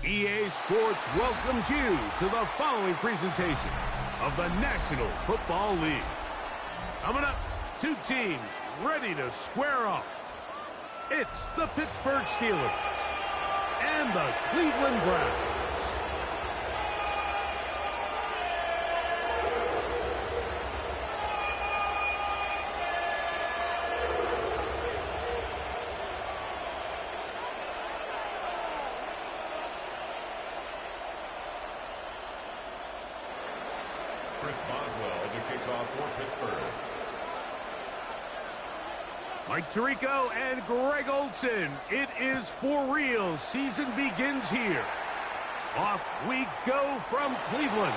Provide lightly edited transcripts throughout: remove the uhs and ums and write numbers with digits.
EA Sports welcomes you to the following presentation of the National Football League. Coming up, two teams ready to square off. It's the Pittsburgh Steelers and the Cleveland Browns. Mike Tirico and Greg Olson. It is for real. Season begins here. Off we go from Cleveland.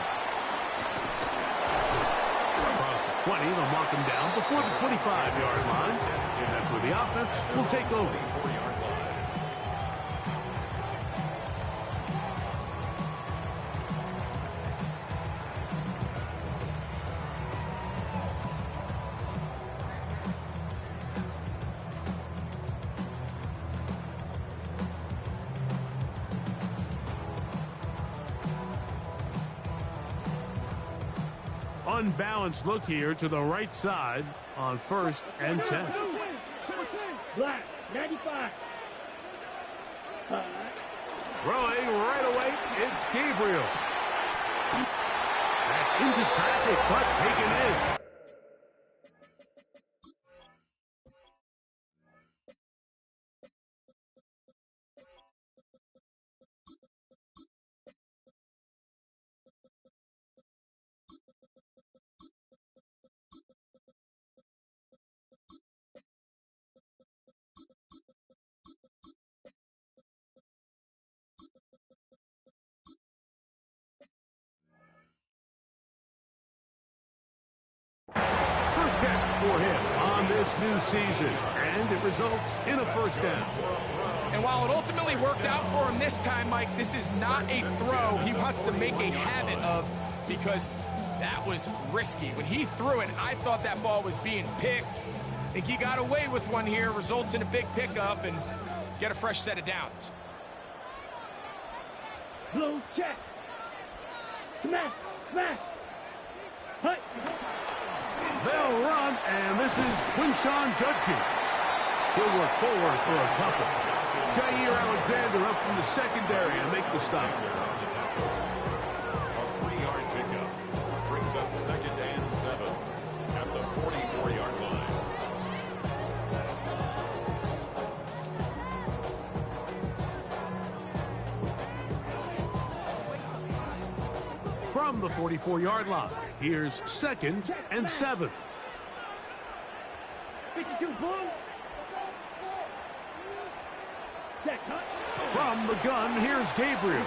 Across the 20, they'll mark him down before the 25-yard line. And that's where the offense will take over. Unbalanced look here to the right side on 1st and 10. Black, 95. Throwing right away, it's Gabriel. That's into traffic, but taken in. For him on this new season, and it results in a first down. And while it ultimately worked out for him this time, Mike, this is not a throw he wants to make a habit of, because that was risky. When he threw it, I thought that ball was being picked. I think he got away with one here, results in a big pickup, and get a fresh set of downs. Blue check. Smash, smash. Hut. They'll run, and this is Quinshawn Judkins. He'll work forward for a couple. Jair Alexander up from the secondary to make the stop. A 3-yard pickup brings up 2nd and 7 at the 44-yard line. From the 44-yard line, here's 2nd and 7. 52 blue. Check, huh? From the gun, here's Gabriel.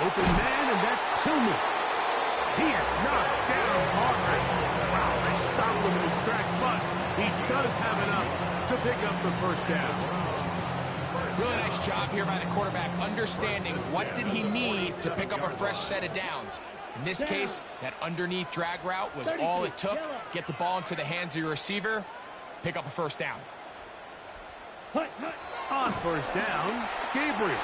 Open man, and that's Tillman. He is knocked down hard. Wow, they stopped him in his tracks, but he does have enough to pick up the first down. Really nice job here by the quarterback, understanding what did he need to pick up a fresh set of downs. In this case, that underneath drag route was all it took. Get the ball into the hands of your receiver, pick up a first down. On first down, Gabriel.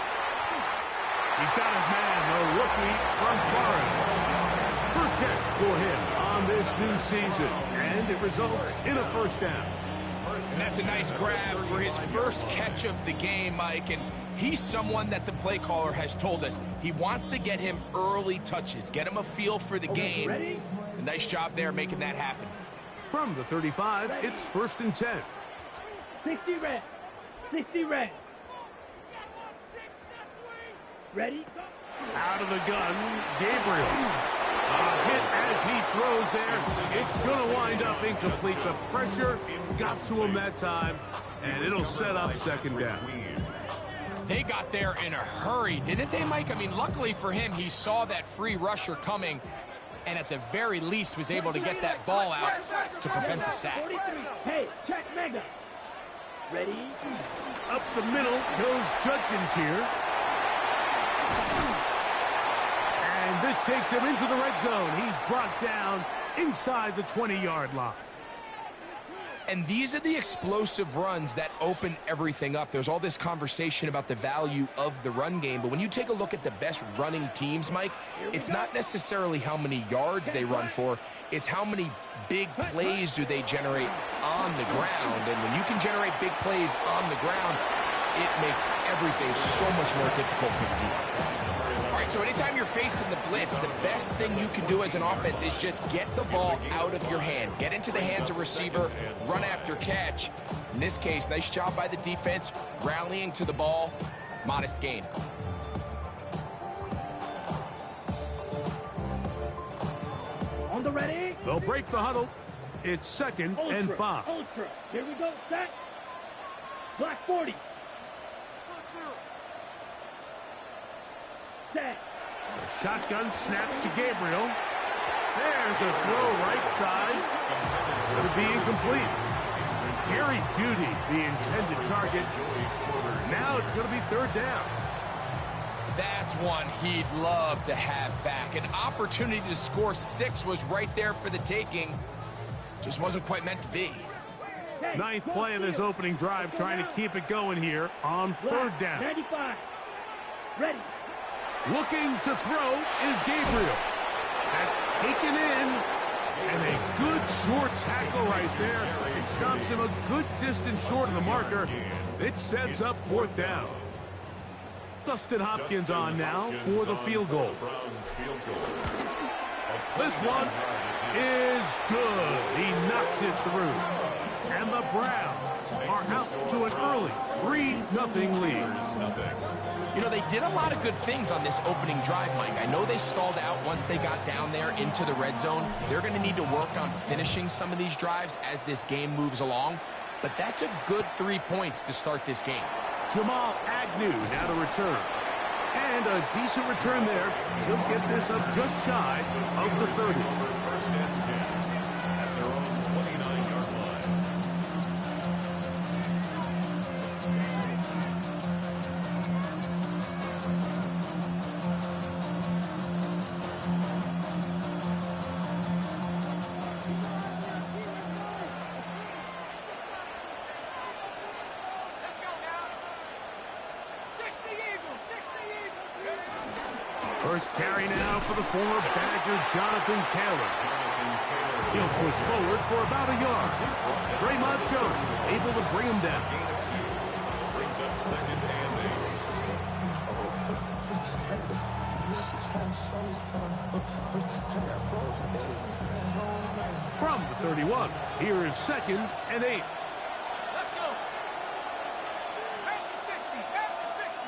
He's got his man, the rookie from Florida. First catch for him on this new season, and it results in a first down. And that's a nice grab for his first catch of the game, Mike. And he's someone that the play caller has told us he wants to get him early touches, get him a feel for the game. A nice job there making that happen. From the 35, it's 1st and 10. 60 red. 60 red. Ready? Go. Out of the gun, Gabriel. A hit as he throws there. It's going to wind up incomplete. The pressure got to him that time, and it'll set up 2nd down. They got there in a hurry, didn't they, Mike? I mean, luckily for him, he saw that free rusher coming, and at the very least was able to get that ball out to prevent the sack. 43. Hey, check mega. Ready? Up the middle goes Judkins here. And this takes him into the red zone. He's brought down inside the 20-yard line. And these are the explosive runs that open everything up. There's all this conversation about the value of the run game, but when you take a look at the best running teams, Mike, it's not necessarily how many yards they run for, it's how many big plays do they generate on the ground. And when you can generate big plays on the ground, it makes everything so much more difficult for the defense. All right, so anytime you're facing the blitz, the best thing you can do as an offense is just get the ball out of your hand. Get into the hands of receiver, run after catch. In this case, nice job by the defense, rallying to the ball. Modest gain. On the ready? They'll break the huddle. It's 2nd and 5. Ultra. Here we go. Set. Black 40. Set. The shotgun snaps to Gabriel. There's a throw right side. Going to be incomplete. Jerry Jeudy, the intended target. Now it's going to be 3rd down. That's one he'd love to have back. An opportunity to score 6 was right there for the taking. Just wasn't quite meant to be. Ninth play of this opening drive, trying to keep it going here on 3rd down. 95. Ready. Looking to throw is Gabriel. That's taken in. And a good short tackle right there. It stops him a good distance short of the marker. It sets up 4th down. Dustin Hopkins on now for the field goal. This one is good. He knocks it through. And the Browns are out to an early 3-0 lead. You know, they did a lot of good things on this opening drive, Mike. I know they stalled out once they got down there into the red zone. They're going to need to work on finishing some of these drives as this game moves along. But that's a good 3 points to start this game. Jamal Agnew now to return. And a decent return there. He'll get this up just shy of the 30. 1st and 10 at their own 29-yard line. First carry now for the former Badger, Jonathan Taylor. He'll push forward for about a yard. Draymond Jones able to bring him down. Brings up 2nd and 8. From the 31, here is 2nd and 8. Let's go. Back to 60. Back to 60.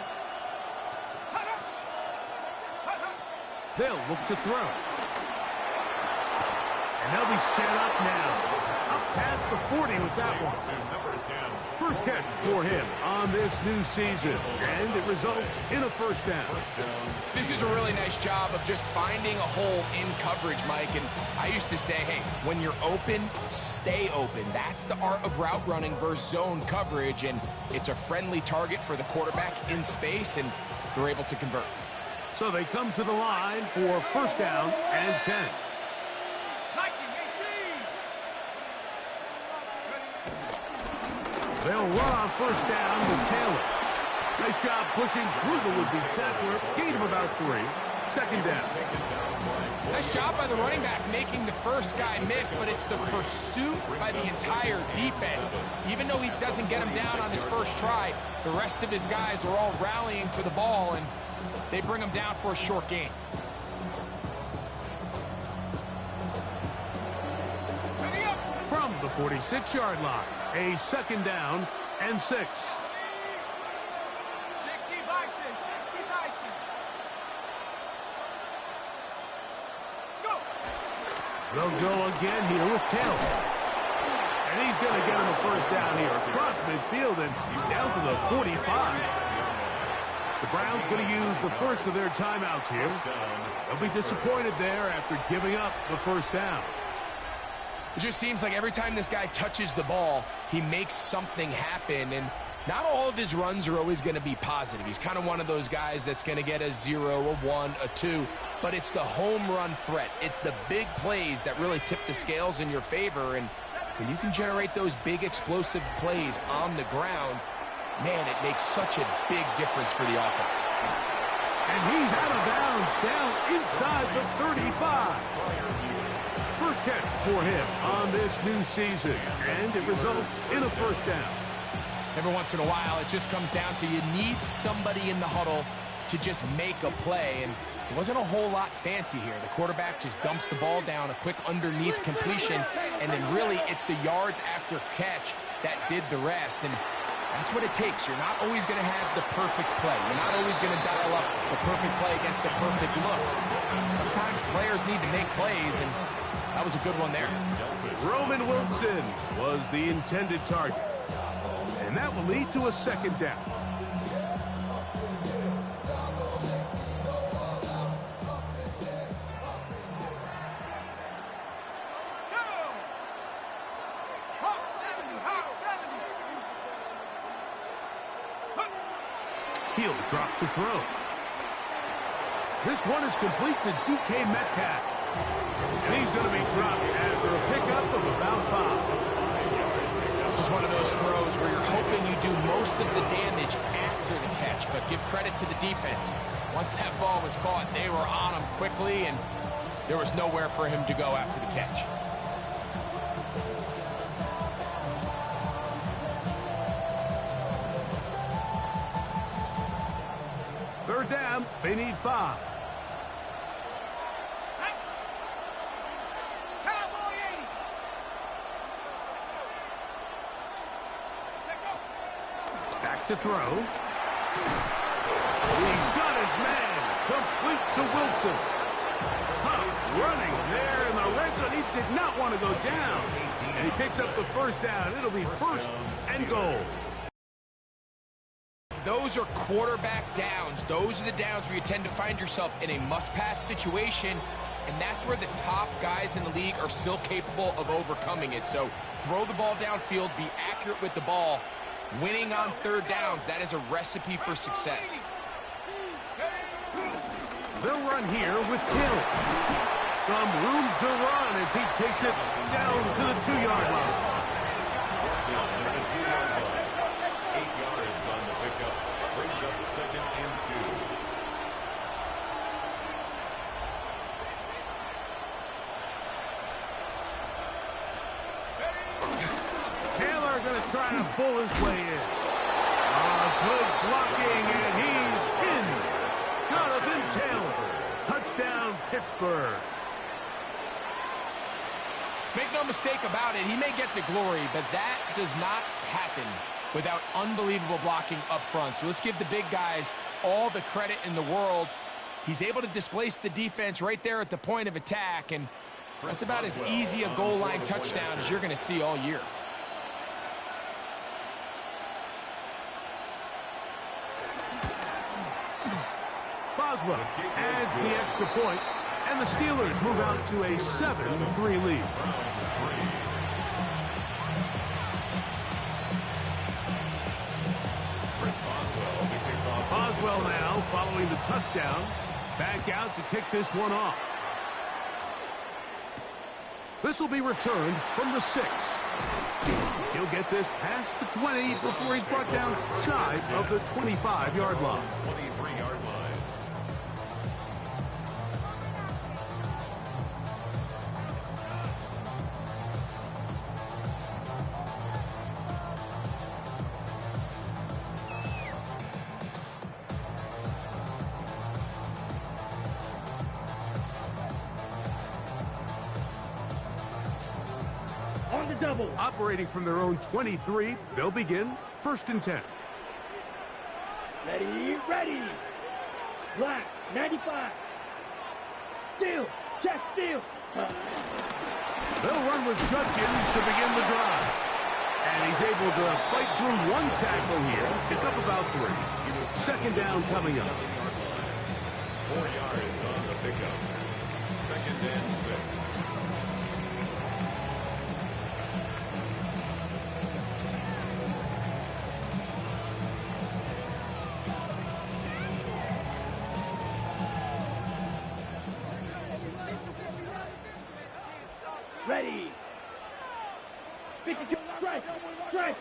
Hut up. Hut up. They'll look to throw. And they'll be set up now. Up past the 40 with that one. number 10. First catch for him on this new season. And it results in a 1st down. This is a really nice job of just finding a hole in coverage, Mike. And I used to say, hey, when you're open, stay open. That's the art of route running versus zone coverage. And it's a friendly target for the quarterback in space, and they're able to convert. So they come to the line for 1st down and 10. They'll run on 1st down with Taylor. Nice job pushing through the would-be tackler. Gain of about 3. Second down. Nice job by the running back making the first guy miss, but it's the pursuit by the entire defense. Even though he doesn't get him down on his first try, the rest of his guys are all rallying to the ball, and they bring him down for a short gain. From the 46-yard line, a second down and 6. 60 Bison, 60 Bison. Go! They'll go again here with Taylor. And he's going to get him a first down here across midfield and down to the 45. The Browns going to use the first of their timeouts here. They'll be disappointed there after giving up the first down. It just seems like every time this guy touches the ball, he makes something happen, and not all of his runs are always going to be positive. He's kind of one of those guys that's going to get a 0, a 1, a 2, but it's the home run threat. It's the big plays that really tip the scales in your favor, and when you can generate those big explosive plays on the ground, man, it makes such a big difference for the offense. And he's out of bounds down inside the 35. First catch for him on this new season, and it results in a first down. Every once in a while, it just comes down to you need somebody in the huddle to just make a play, and it wasn't a whole lot fancy here. The quarterback just dumps the ball down, a quick underneath completion, and then really it's the yards after catch that did the rest, and that's what it takes. You're not always going to have the perfect play. You're not always going to dial up the perfect play against the perfect look. Sometimes players need to make plays, and that was a good one there. Roman Wilson was the intended target. And that will lead to a second down. Hawk 70, Hawk 70. He'll drop to throw. This one is complete to DK Metcalf. And he's going to be dropped after a pickup of about 5. This is one of those throws where you're hoping you do most of the damage after the catch, but give credit to the defense. Once that ball was caught, they were on him quickly, and there was nowhere for him to go after the catch. Third down, they need 5. To throw. He's got his man. Complete to Wilson. Tough running there in the red zone. He did not want to go down. And he picks up the first down. It'll be first and goal. Those are quarterback downs. Those are the downs where you tend to find yourself in a must-pass situation, and that's where the top guys in the league are still capable of overcoming it. So throw the ball downfield, be accurate with the ball. Winning on third downs, that is a recipe for success. They'll run here with Hill. Some room to run as he takes it down to the 2-yard line. 8 yards on the pickup. Brings up second and 2. Taylor going to try to pull his way in. Good blocking, and he's in. Jonathan Taylor. Touchdown, Pittsburgh. Make no mistake about it, he may get the glory, but that does not happen without unbelievable blocking up front. So let's give the big guys all the credit in the world. He's able to displace the defense right there at the point of attack, and that's about as easy a goal line touchdown as you're going to see all year. Boswell adds the extra point, and the Steelers move out to a 7-3 lead. Boswell now following the touchdown, back out to kick this one off. This will be returned from the 6. He'll get this past the 20 before he's brought down shy of the 25-yard line. 23-yard line. double. Operating from their own 23, they'll begin 1st and 10. Ready, ready. Black, 95. Steal, check, steal. They'll run with Judkins to begin the drive. And he's able to fight through one tackle here, pick up about 3. 2nd down coming up. 4 yards on the pickup. 2nd and 6. Ready. 52, strike, strike.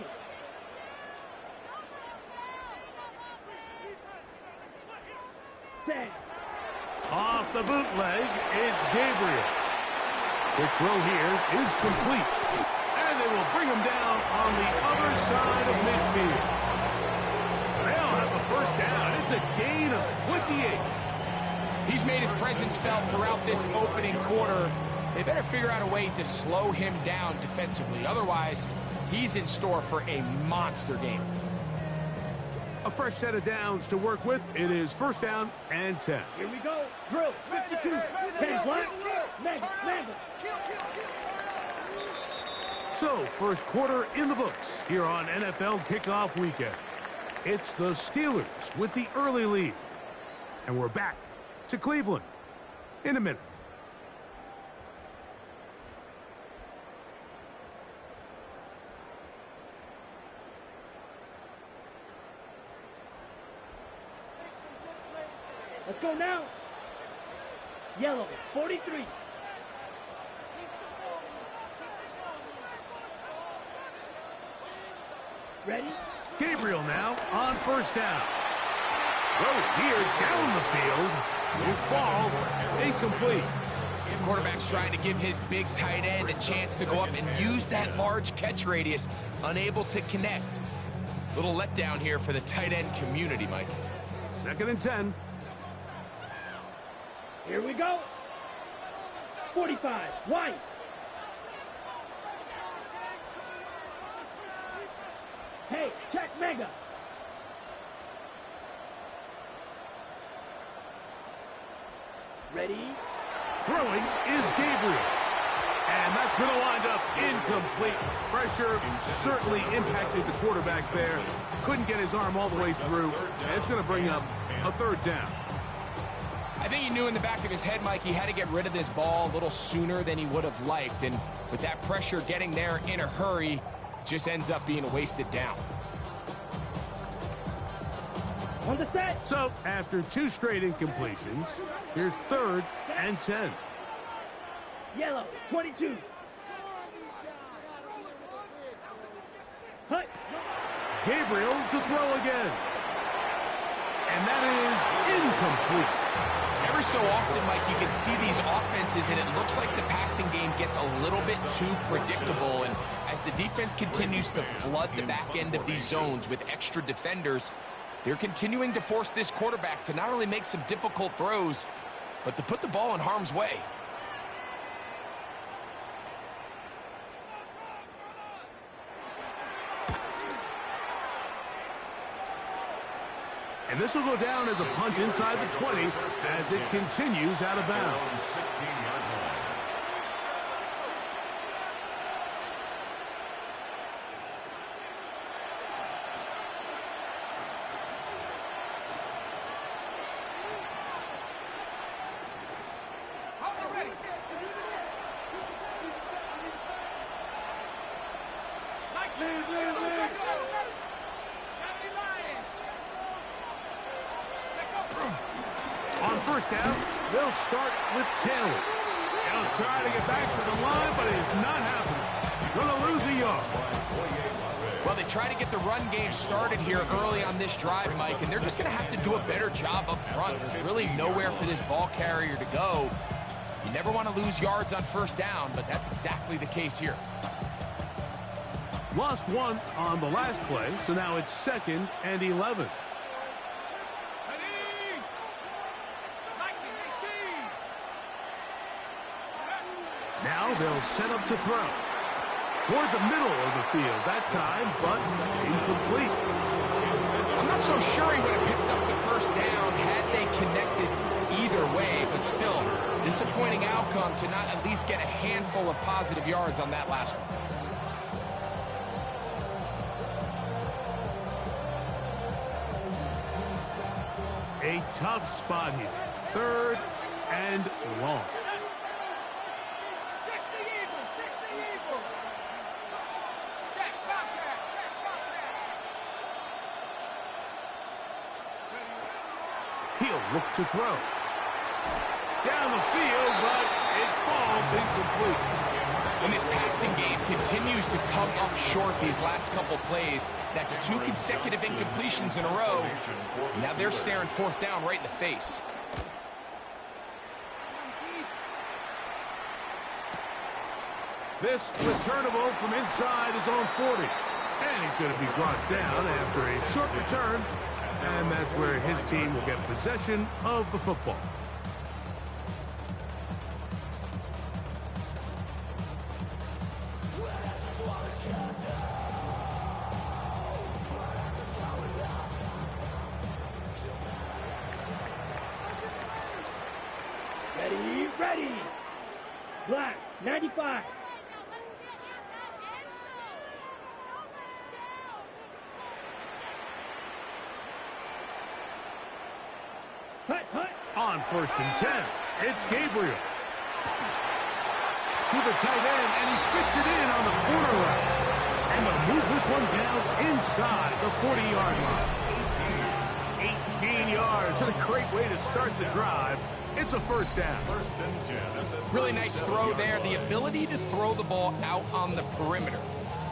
Set. Off the bootleg, it's Gabriel. The throw here is complete. And they will bring him down on the other side of midfield. They'll have a 1st down. It's a gain of 28. He's made his presence felt throughout this opening quarter. They better figure out a way to slow him down defensively. Otherwise, he's in store for a monster game. A fresh set of downs to work with. It is 1st down and 10. Here we go. Drill, 52. 10 black. Mega. So, 1st quarter in the books here on NFL Kickoff Weekend. It's the Steelers with the early lead. And we're back to Cleveland in a minute. Let's go now. Yellow, 43. Ready? Gabriel now on 1st down. Throw here down the field. Will fall. Incomplete. Quarterback's trying to give his big tight end a chance to go up and use that large catch radius. Unable to connect. Little letdown here for the tight end community, Mike. 2nd and 10. Here we go. 45. White. Hey, check Mega. Ready? Throwing is Gabriel. And that's going to wind up incomplete. Pressure certainly impacted the quarterback there. Couldn't get his arm all the way through. And it's going to bring up a 3rd down. I think he knew in the back of his head, Mike, he had to get rid of this ball a little sooner than he would have liked. And with that pressure getting there in a hurry, it just ends up being a wasted down. On the set. So, after 2 straight incompletions, here's 3rd and 10. Yellow, 22. Hut. Gabriel to throw again. And that is incomplete. Every so often, Mike, you can see these offenses, and it looks like the passing game gets a little bit too predictable. And as the defense continues to flood the back end of these zones with extra defenders, they're continuing to force this quarterback to not only make some difficult throws, but to put the ball in harm's way. And this will go down as a punt inside the 20 as it continues out of bounds. 16-yard line. On 1st down, they'll start with Taylor. They'll try to get back to the line, but it's not happening. Going to lose a yard. Well, they try to get the run game started here early on this drive, Mike, and they're just going to have to do a better job up front. There's really nowhere for this ball carrier to go. You never want to lose yards on 1st down, but that's exactly the case here. Lost 1 on the last play, so now it's 2nd and 11. Now they'll set up to throw. toward the middle of the field that time, but incomplete. I'm not so sure he would have picked up the first down had they connected either way, but still, disappointing outcome to not at least get a handful of positive yards on that last one. A tough spot here. 3rd and long. 60 Eagles, 60 Eagles. Check, Bobcat, check, Bobcat. He'll look to throw. Down the field, but it falls incomplete. When this passing game continues to come up short these last couple plays, that's 2 consecutive incompletions in a row. Now they're staring 4th down right in the face. This returnable from inside his own 40. And he's going to be brought down after a short return. And that's where his team will get possession of the football. Ready. Black, 95. Hut. On 1st and 10, it's Gabriel. To the tight end, and he fits it in on the corner route. And they'll move this one down inside the 40-yard line. 18 yards, and a great way to start the drive. It's a 1st down. 1st and 10. Really nice throw there. The ability to throw the ball out on the perimeter.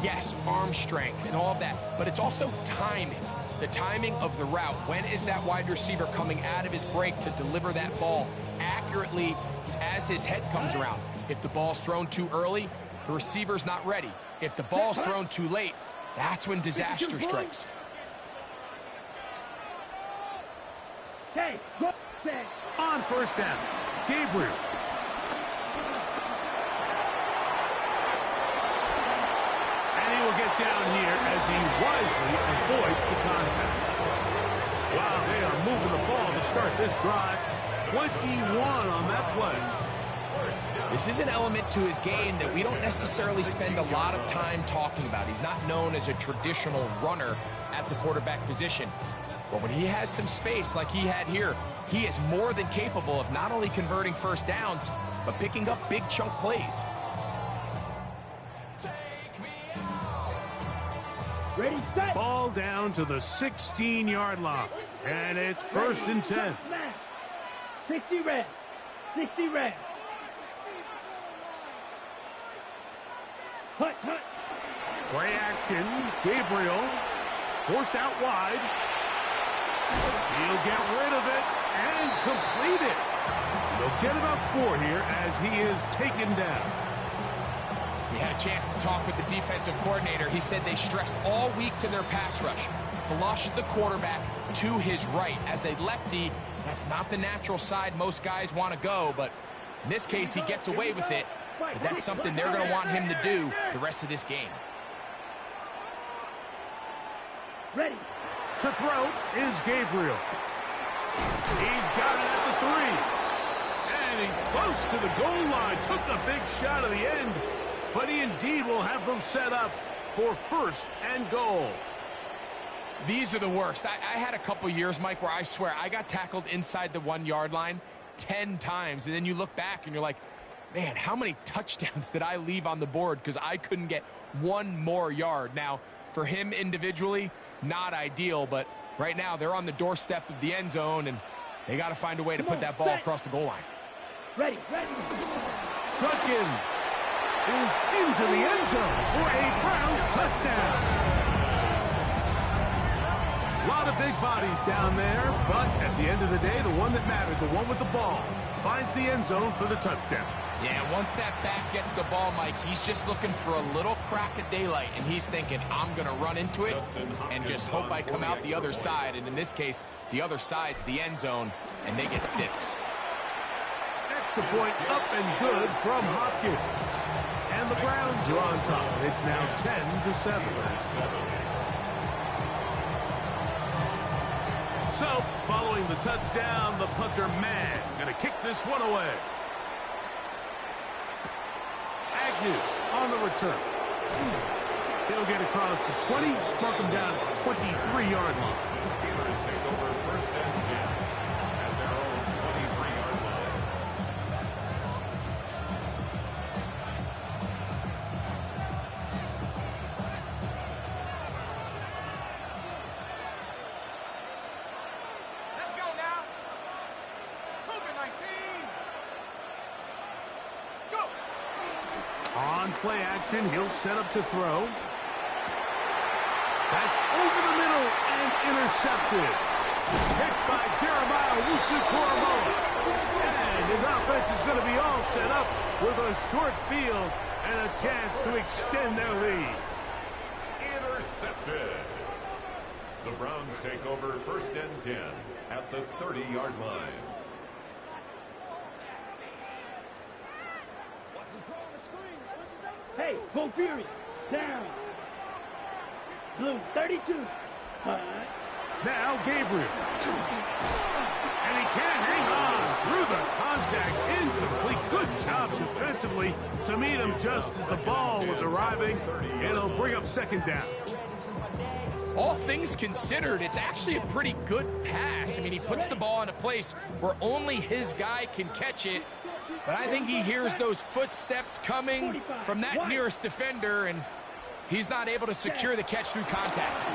Yes, arm strength and all of that, but it's also timing. The timing of the route. When is that wide receiver coming out of his break to deliver that ball accurately as his head comes around? If the ball's thrown too early, the receiver's not ready. If the ball's thrown too late, that's when disaster strikes. Okay, go. On 1st down, Gabriel. And he will get down here as he wisely avoids the contact. Wow, they are moving the ball to start this drive. 21 on that play. This is an element to his game that we don't necessarily spend a lot of time talking about. He's not known as a traditional runner at the quarterback position. But when he has some space like he had here, he is more than capable of not only converting 1st downs, but picking up big chunk plays. Ready, set. Ball down to the 16-yard line. And it's 1st and 10. 60 red. 60 red. Hut. Play action. Gabriel forced out wide. He'll get rid of it and complete it. They'll get about 4 here as he is taken down. We had a chance to talk with the defensive coordinator. He said they stressed all week to their pass rush. Flush the quarterback to his right. As a lefty, that's not the natural side most guys want to go, but in this case, he gets away with it. But that's something they're going to want him to do the rest of this game. Ready. To throw is Gabriel. He's got it at the 3. And he's close to the goal line. Took the big shot at the end. But he indeed will have them set up for 1st and goal. These are the worst. I had a couple years, Mike, where I swear I got tackled inside the 1-yard line 10 times. And then you look back and you're like, man, how many touchdowns did I leave on the board because I couldn't get 1 more yard? Now, for him individually, not ideal, but right now they're on the doorstep of the end zone, and they got to find a way to put that ball across the goal line. Ready. Duncan is into the end zone for a Browns touchdown. A lot of big bodies down there, but at the end of the day, the one that mattered, the one with the ball, finds the end zone for the touchdown. Yeah, once that back gets the ball, Mike, he's just looking for a little crack of daylight, and he's thinking, I'm going to run into it and just hope I come out the other side. And in this case, the other side's the end zone, and they get 6. Extra point up and good from Hopkins. And the Browns are on top. It's now 10-7. So, following the touchdown, the punter man going to kick this one away. Agnew on the return. He'll get across the 20, mark him down at the 23-yard line. The Steelers take over first and 10 at their own 23-yard line. Let's go now. COVID-19. Go. On play action, he'll set up to throw. That's over the middle and intercepted. Picked by Jeremiah Owusu-Koramoah. And his offense is going to be all set up with a short field and a chance to extend their lead. Intercepted. The Browns take over first and 10 at the 30-yard line. Hey, go Fury. Down. Blue 32. Now Gabriel. And he can't hang on through the contact. Incomplete. Good job defensively to meet him just as the ball was arriving. It'll bring up second down. All things considered, it's actually a pretty good pass. I mean, he puts the ball in a place where only his guy can catch it. But I think he hears those footsteps coming from that nearest defender, and he's not able to secure the catch through contact.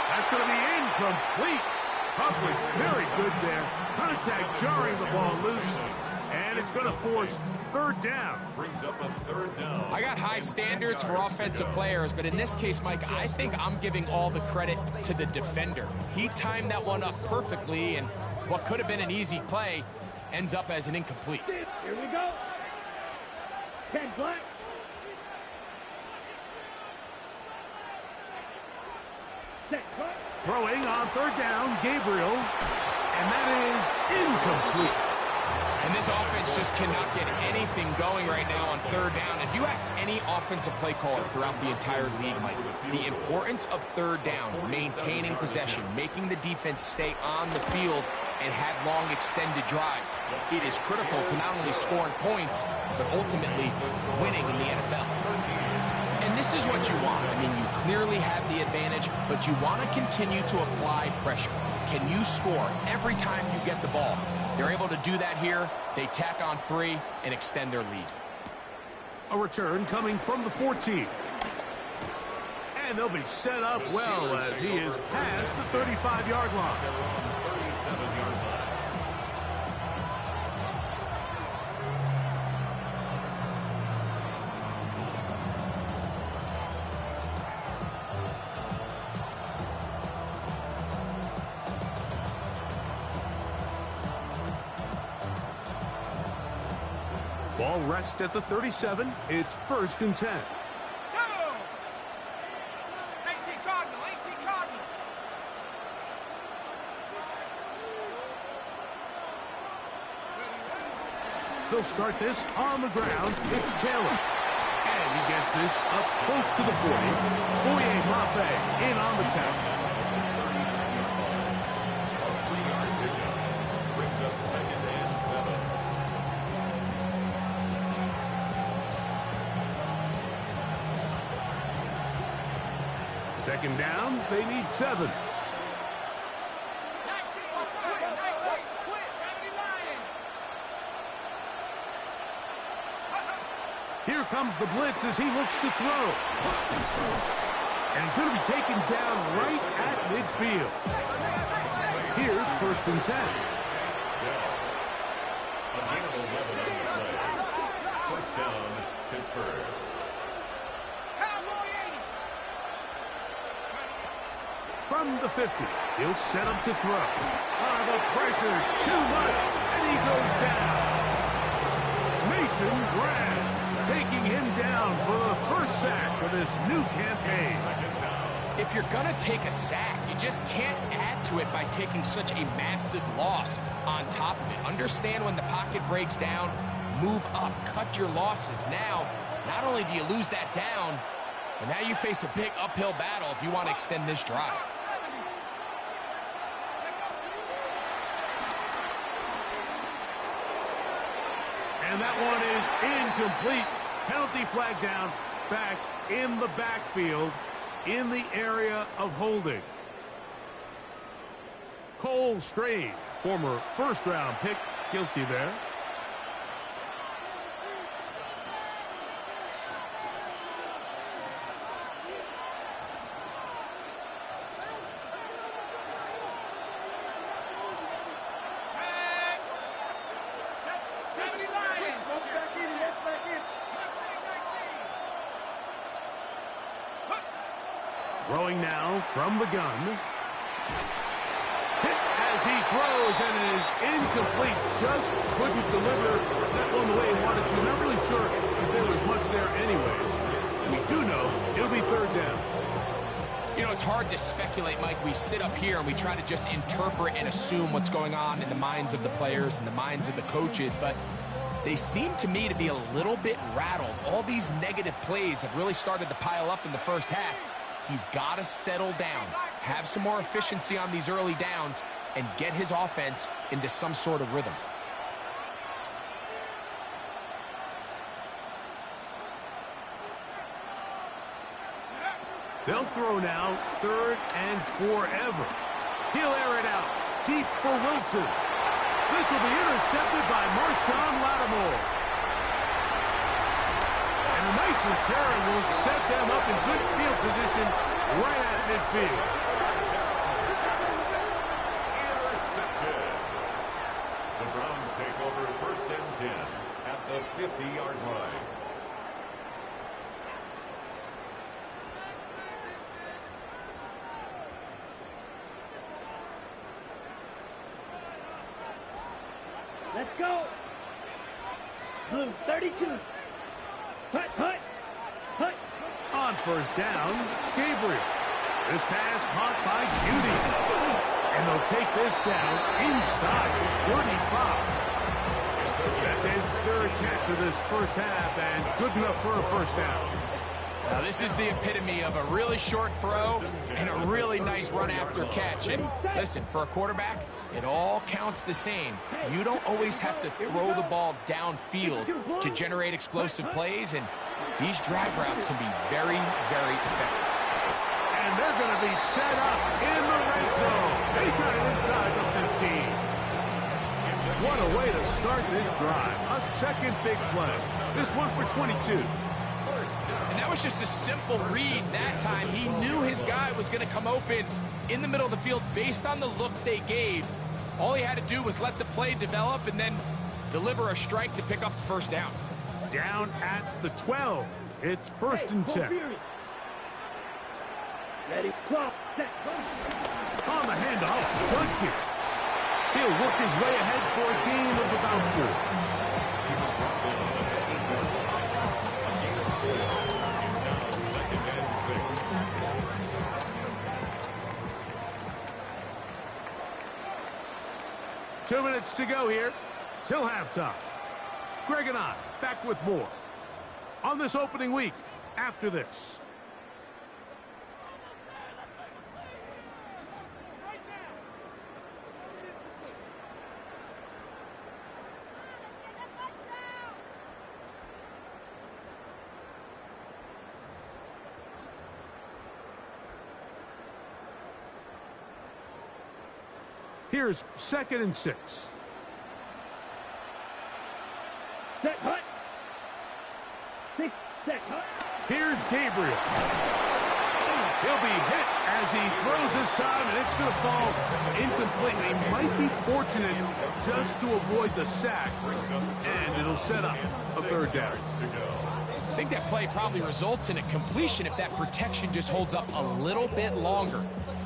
That's going to be incomplete. Coverage very good there. Contact jarring the ball loose. And it's going to force third down. Brings up a third down. I got high standards for offensive players, but in this case, Mike, I think I'm giving all the credit to the defender. He timed that one up perfectly, and what could have been an easy play ends up as an incomplete. Here we go. 10 black. Set black. Throwing on third down, Gabriel. And that is incomplete. And this offense just cannot get anything going right now on third down. If you ask any offensive play caller throughout the entire league, Mike, the importance of third down, maintaining possession, making the defense stay on the field and have long extended drives, it is critical to not only scoring points, but ultimately winning in the NFL. And this is what you want. I mean, you clearly have the advantage, but you want to continue to apply pressure. Can you score every time you get the ball? They're able to do that here. They tack on 3 and extend their lead. A return coming from the 14. And they'll be set up well as he is past the 35-yard line. They're on the 37-yard line. Ball rests at the 37. It's first and 10. Go! 18 Cardinal, 18 Cardinal. They'll start this on the ground. It's Taylor. And he gets this up close to the 40. Boye Mafe in on the tackle. A 3-yard pickup brings up second and 7. Second down, they need 7. 19, quit. 79. Here comes the blitz as he looks to throw. And he's going to be taken down right at midfield. Here's first and 10. A gain of 11 on the play. First down, Pittsburgh. Cowboy 80. From the 50, he'll set up to throw. The pressure, too much, and he goes down. Mason Grass taking him down for the first sack of this new campaign. If you're going to take a sack, you just can't add to it by taking such a massive loss on top of it. Understand when the pocket breaks down, move up, cut your losses. Now, not only do you lose that down, but now you face a big uphill battle if you want to extend this drive. And that one is incomplete. Penalty flag down, back in the backfield, in the area of holding. Cole Strange, former first-round pick, guilty there. Throwing now from the gun. Hit as he throws, and it is incomplete. Just couldn't deliver that one the way he wanted to. Not really sure if there was much there anyways. We do know it'll be third down. You know, it's hard to speculate, Mike. We sit up here and we try to just interpret and assume what's going on in the minds of the players and the minds of the coaches, but they seem to me to be a little bit rattled. All these negative plays have really started to pile up in the first half. He's got to settle down, have some more efficiency on these early downs, and get his offense into some sort of rhythm. They'll throw now, third and forever. He'll air it out, deep for Wilson. This will be intercepted by Marshawn Lattimore. And a nice return will set them up in good field position right at midfield. Intercepted. The Browns take over first and 10 at the 50-yard line. Let's go. Blue 32. Hut, hut, hut. On first down, Gabriel. This pass caught by Judy. And they'll take this down inside 35. That's his third catch of this first half, and good enough for a first down. Now, this is the epitome of a really short throw and a really nice run after catch. And listen, for a quarterback, it all counts the same. You don't always have to throw the ball downfield to generate explosive plays, and these drag routes can be very, very effective. And they're going to be set up in the red zone. They got it inside the 15. What a way to start this drive. A second big play. This one for 22. And that was just a simple read that time. He knew his guy was going to come open in the middle of the field based on the look they gave. All he had to do was let the play develop and then deliver a strike to pick up the first down. Down at the 12. It's first and 10. Ready, clock, set, On the handoff, Judkins. He'll work his way ahead for a gain of about 4. 2 minutes to go here till halftime. Greg and I back with more on this opening week after this. Here's second and 6. set, hut. 6, set, hut. Here's Gabriel. He'll be hit as he throws this time, and it's going to fall incomplete. He might be fortunate just to avoid the sack, and it'll set up a third down. I think that play probably results in a completion if that protection just holds up a little bit longer.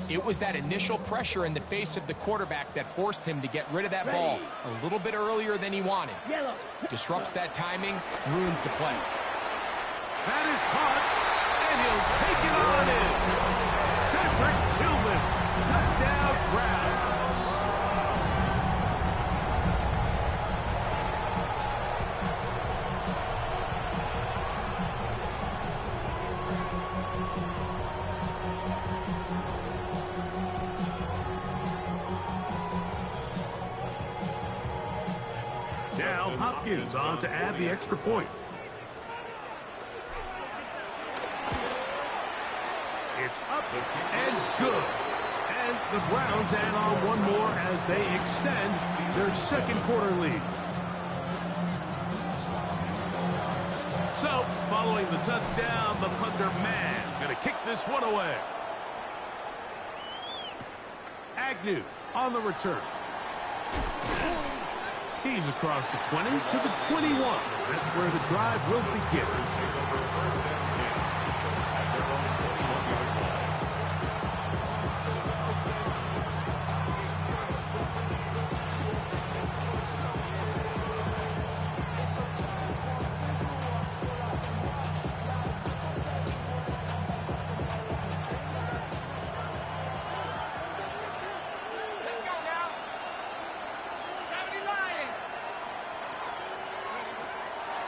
It was that initial pressure in the face of the quarterback that forced him to get rid of that ball a little bit earlier than he wanted. Yellow. Disrupts that timing, ruins the play. That is caught, and he'll take it on in. Cedric Tillman, touchdown Browns. now Hopkins on to add the extra point. It's up and good. And the Browns add on one more as they extend their second quarter lead. So, following the touchdown, the punter man going to kick this one away. Agnew on the return. He's across the 20 to the 21. That's where the drive will begin.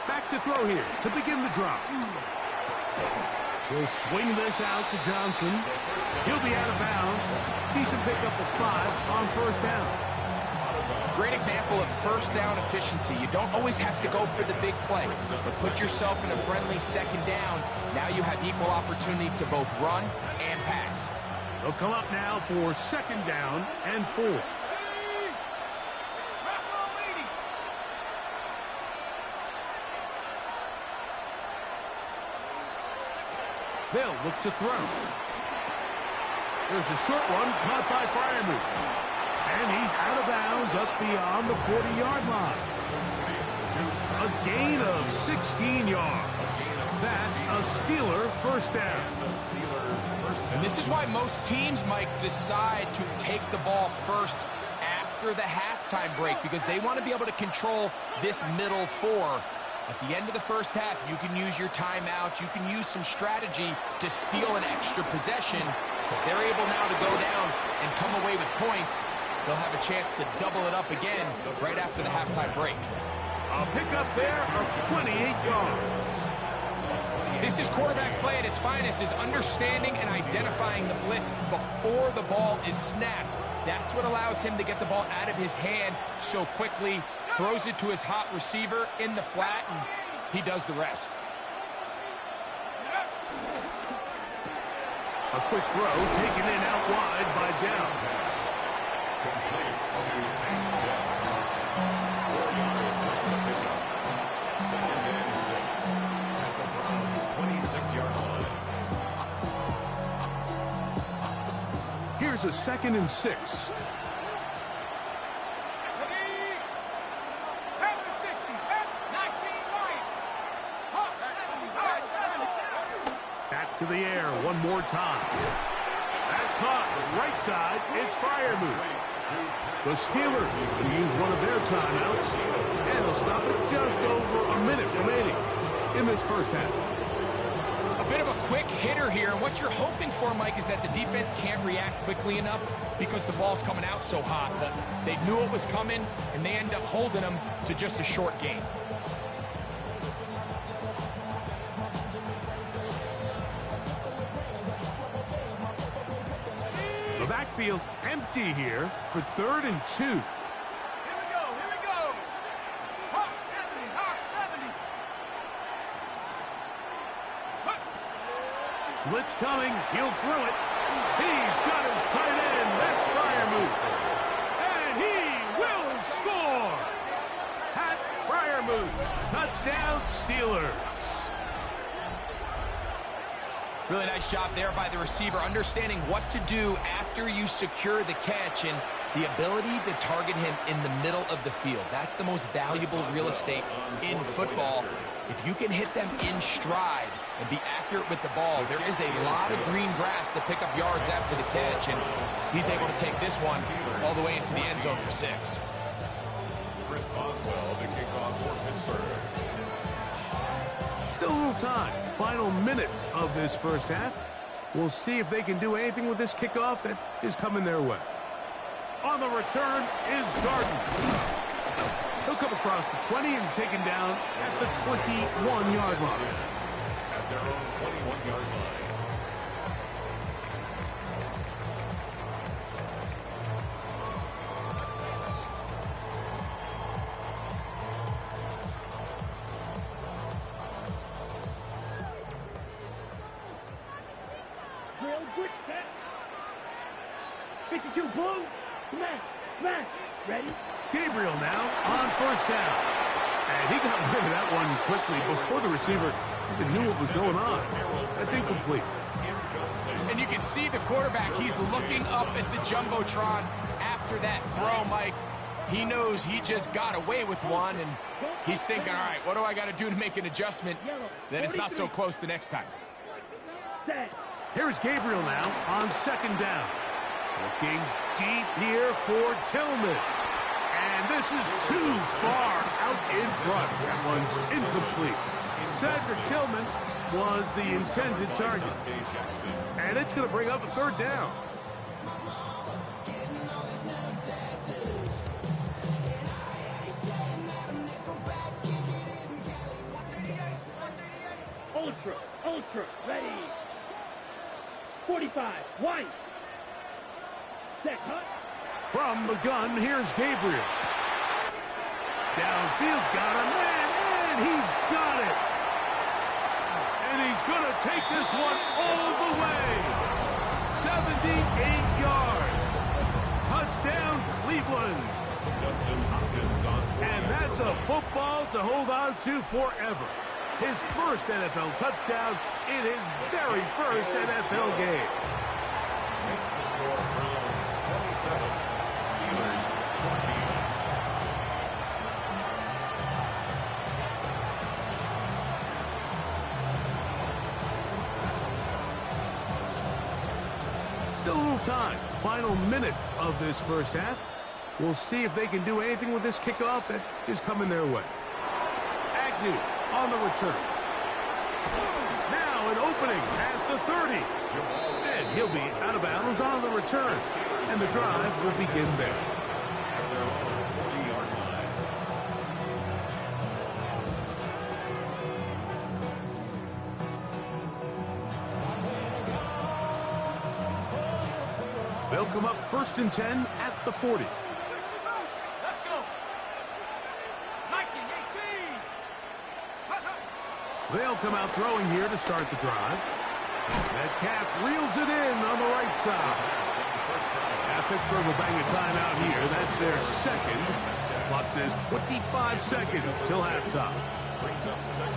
Back to throw here to begin the drive. He'll swing this out to Johnson. He'll be out of bounds. Decent pickup of 5 on first down. Great example of first down efficiency. You don't always have to go for the big play, but put yourself in a friendly second down. Now you have equal opportunity to both run and pass. They'll come up now for second down and 4. They'll look to throw. There's a short one caught by Freiermuth. And he's out of bounds up beyond the 40-yard line. A gain of 16 yards. That's a Steeler first down. And this is why most teams, Mike, decide to take the ball first after the halftime break, because they want to be able to control this middle 4. At the end of the first half, you can use your timeout. You can use some strategy to steal an extra possession. If they're able now to go down and come away with points, they'll have a chance to double it up again right after the halftime break. A pickup there of 28 yards. This is quarterback play at its finest, is understanding and identifying the blitz before the ball is snapped. That's what allows him to get the ball out of his hand so quickly, throws it to his hot receiver in the flat, and he does the rest. A quick throw taken in out wide by Down. Complete to Tank Dell. 4 yards on the pickup. 2nd and 6 at the Browns' 26-yard line. Here's a 2nd and 6. To the air one more time. That's caught right side. It's Freiermuth. The Steelers will use one of their timeouts, and they'll stop it just over a minute remaining in this first half. A bit of a quick hitter here, and what you're hoping for, Mike, is that the defense can't react quickly enough because the ball's coming out so hot. But they knew it was coming, and they end up holding them to just a short gain. The backfield empty here for 3rd and 2. Here we go. Hawk 70. Blitz coming. He'll throw it. He's got his tight end. That's Freiermuth. And he will score. Pat Freiermuth. Touchdown Steelers. Really nice job there by the receiver, understanding what to do after you secure the catch and the ability to target him in the middle of the field. That's the most valuable real estate in football. If you can hit them in stride and be accurate with the ball, there is a lot of green grass to pick up yards after the catch, and he's able to take this one all the way into the end zone for 6. Chris Boswell to kick off for Pittsburgh. Still a little time. Final minute of this first half. We'll see if they can do anything with this kickoff that is coming their way. On the return is Garden. He'll come across the 20 and taken down at the 21-yard line. At their own 21-yard line. Switch set. 52 blue. Smash. Smash. Ready? Gabriel now on first down. And he got rid of that one quickly before the receiver even knew what was going on. That's incomplete. And you can see the quarterback, he's looking up at the Jumbotron after that throw, Mike. He knows he just got away with one, and he's thinking, all right, what do I got to do to make an adjustment that it's not so close the next time? Here's Gabriel now on second down. Looking deep here for Tillman. And this is too far out in front. That one's incomplete. Cedric Tillman was the intended target. And it's going to bring up a third down. Ultra, ready. 45, white. Set, cut. From the gun, here's Gabriel. Downfield, got a man, and he's got it. And he's going to take this one all the way. 78 yards. Touchdown, Cleveland. And that's a football to hold on to forever. His first NFL touchdown in his very first NFL game. Makes the score Browns 27, Steelers 14. Still a little time. Final minute of this first half. We'll see if they can do anything with this kickoff that is coming their way. Agnew on the return. Now an opening past the 30. And he'll be out of bounds on the return. And the drive will begin there. At their own 40-yard line. They'll come up 1st and 10 at the 40. Let's go. 1918. They'll come out throwing here to start the drive. Metcalf reels it in on the right side. Now Pittsburgh will bang a timeout here. That's their second. Clock says 25 seconds till halftime.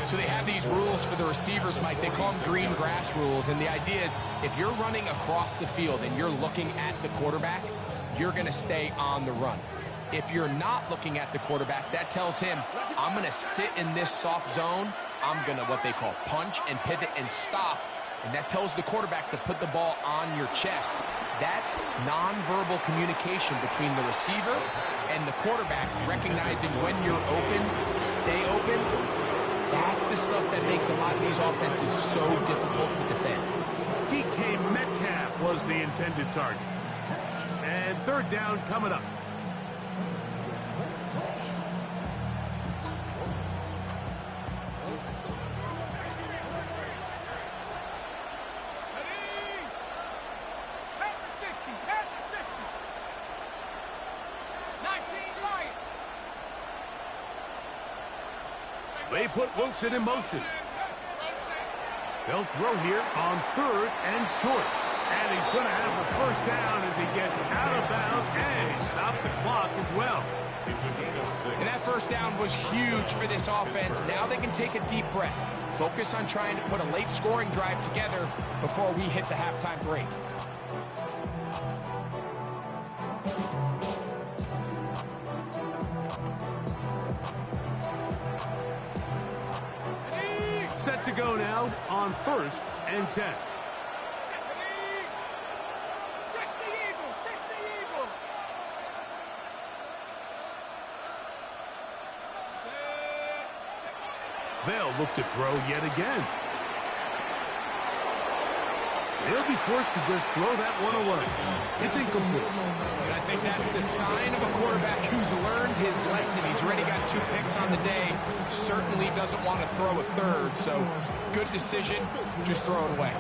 So they have these rules for the receivers, Mike. They call them green grass rules. And the idea is if you're running across the field and you're looking at the quarterback, you're going to stay on the run. If you're not looking at the quarterback, that tells him, I'm going to sit in this soft zone. I'm going to what they call punch and pivot and stop. And that tells the quarterback to put the ball on your chest. That nonverbal communication between the receiver and the quarterback, recognizing when you're open, stay open, that's the stuff that makes a lot of these offenses so difficult to defend. DK Metcalf was the intended target. And third down coming up. They put Wilson in motion. They'll throw here on 3rd and short. And he's going to have the first down as he gets out of bounds. And he stopped the clock as well. And that first down was huge for this offense. Now they can take a deep breath. Focus on trying to put a late scoring drive together before we hit the halftime break. Set to go now on 1st and 10. 60 Eagles, 60 Eagles. They'll look to throw yet again. They'll be forced to just throw that one away. It's incomplete. And I think that's the sign of a quarterback who's learned his lesson. He's already got 2 picks on the day. Certainly doesn't want to throw a third. So good decision. Just throw it away.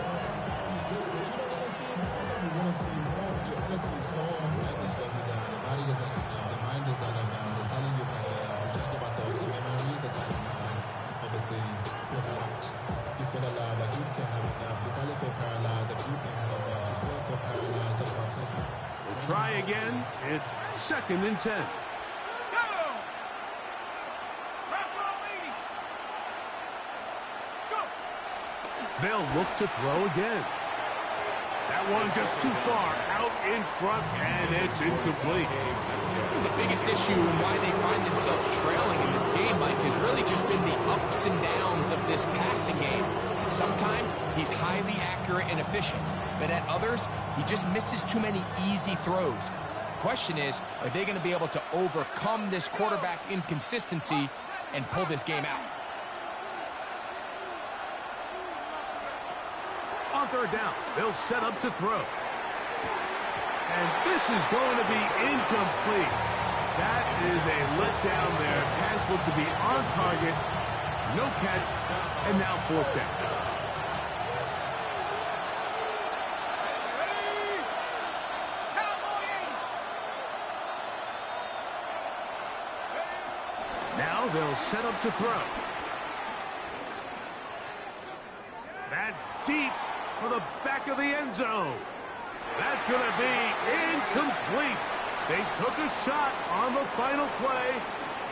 You feel alive, like you can have enough. You probably feel paralyzed if you can have enough. try again. It's 2nd and 10. They'll look to throw again. That one's just too far out in front, and it's incomplete. The biggest issue and why they find themselves trailing in this game, Mike, has really just been the ups and downs of this passing game. And sometimes he's highly accurate and efficient, but at others, he just misses too many easy throws. The question is, are they going to be able to overcome this quarterback inconsistency and pull this game out? On 3rd down, they'll set up to throw. And this is going to be incomplete. That is a letdown there. Pass looked to be on target. No catch. And now 4th down. Now they'll set up to throw. That's deep for the back of the end zone. That's going to be incomplete. They took a shot on the final play.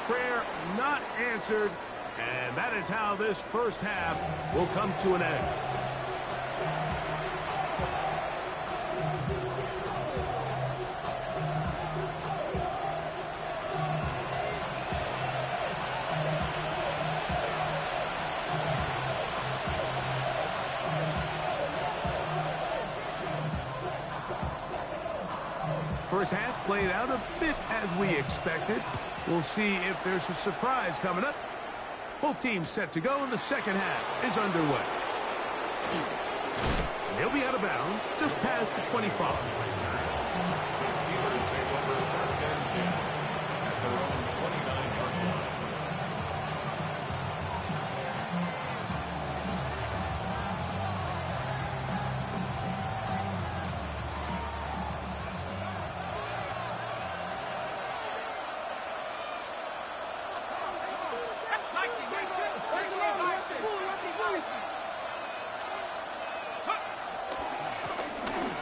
Prayer not answered. And that is how this first half will come to an end. First half played out a bit as we expected. We'll see if there's a surprise coming up. Both teams set to go, and the second half is underway. And they'll be out of bounds just past the 25. The Steelers take over 1st and 10 at their own 29-yard line.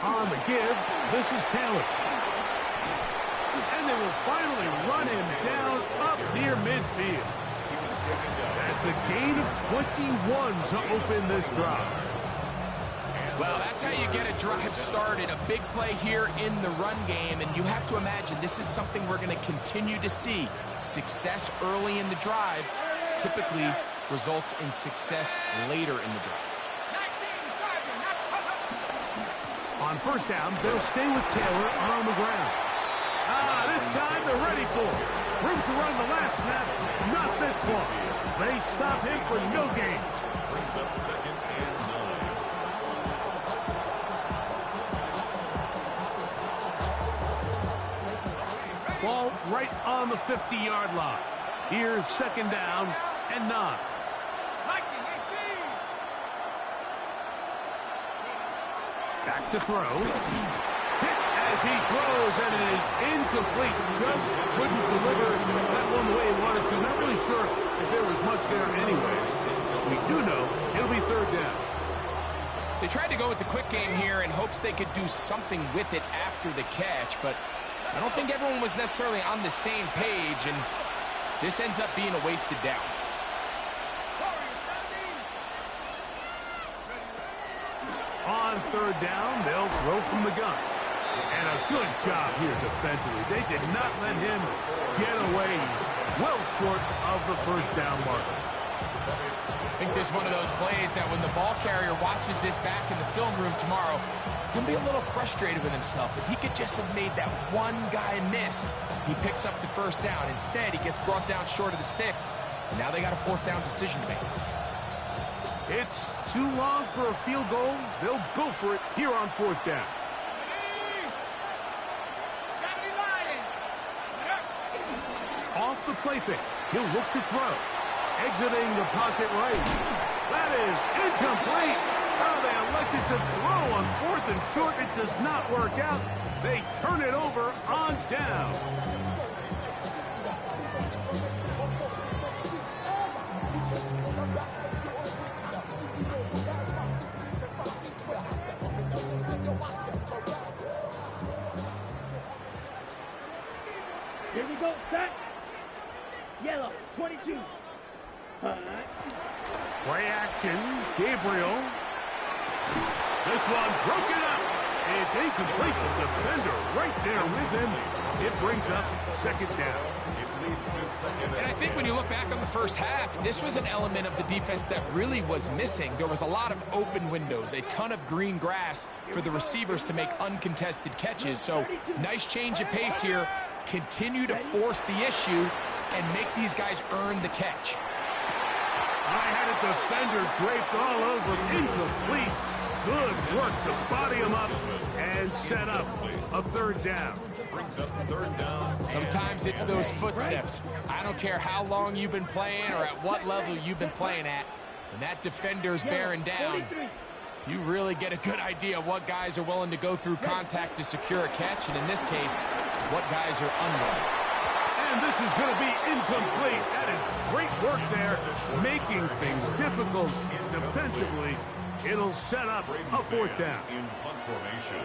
On the give, this is Taylor. And they will finally run him down up near midfield. That's a gain of 21 to open this drive. Well, that's how you get a drive started. A big play here in the run game, and you have to imagine this is something we're going to continue to see. Success early in the drive typically results in success later in the drive. On 1st down, they'll stay with Taylor on the ground. This time they're ready for it. Room to run the last snap, not this one. They stop him for no gain. Brings up 2nd and 9. Ball right on the 50-yard line. Here's 2nd down and 9. Back to throw. Hit as he throws, and it is incomplete. Just couldn't deliver that one the way he wanted to. Not really sure if there was much there anyways. We do know it'll be 3rd down. They tried to go with the quick game here in hopes they could do something with it after the catch, but I don't think everyone was necessarily on the same page, and this ends up being a wasted down. On 3rd down, they'll throw from the gun. And a good job here defensively. They did not let him get away. He's well short of the 1st down marker. I think this is one of those plays that when the ball carrier watches this back in the film room tomorrow, he's going to be a little frustrated with himself. If he could just have made that one guy miss, he picks up the 1st down. Instead, he gets brought down short of the sticks. And now they got a 4th down decision to make. It's too long for a field goal. They'll go for it here on 4th down. Off the play fake. He'll look to throw. Exiting the pocket right. That is incomplete. Oh, they elected to throw on 4th and short. It does not work out. They turn it over on down. Here we go, set. Yellow, 22. Play action, Gabriel. This one broken up. It's incomplete. The defender right there with him. It brings up second down. It leads to second. And I think when you look back on the first half, this was an element of the defense that really was missing. There was a lot of open windows, a ton of green grass for the receivers to make uncontested catches. So nice change of pace here. Continue to force the issue and make these guys earn the catch. I had a defender draped all over, incomplete. Good work to body him up and set up a third down. Brings up third down. Sometimes it's those footsteps. I don't care how long you've been playing or at what level you've been playing at. When that defender's bearing down, you really get a good idea of what guys are willing to go through contact to secure a catch, and in this case, what guys are unwilling. And this is going to be incomplete. That is great work there, making things difficult defensively. It'll set up a fourth down. In punt formation.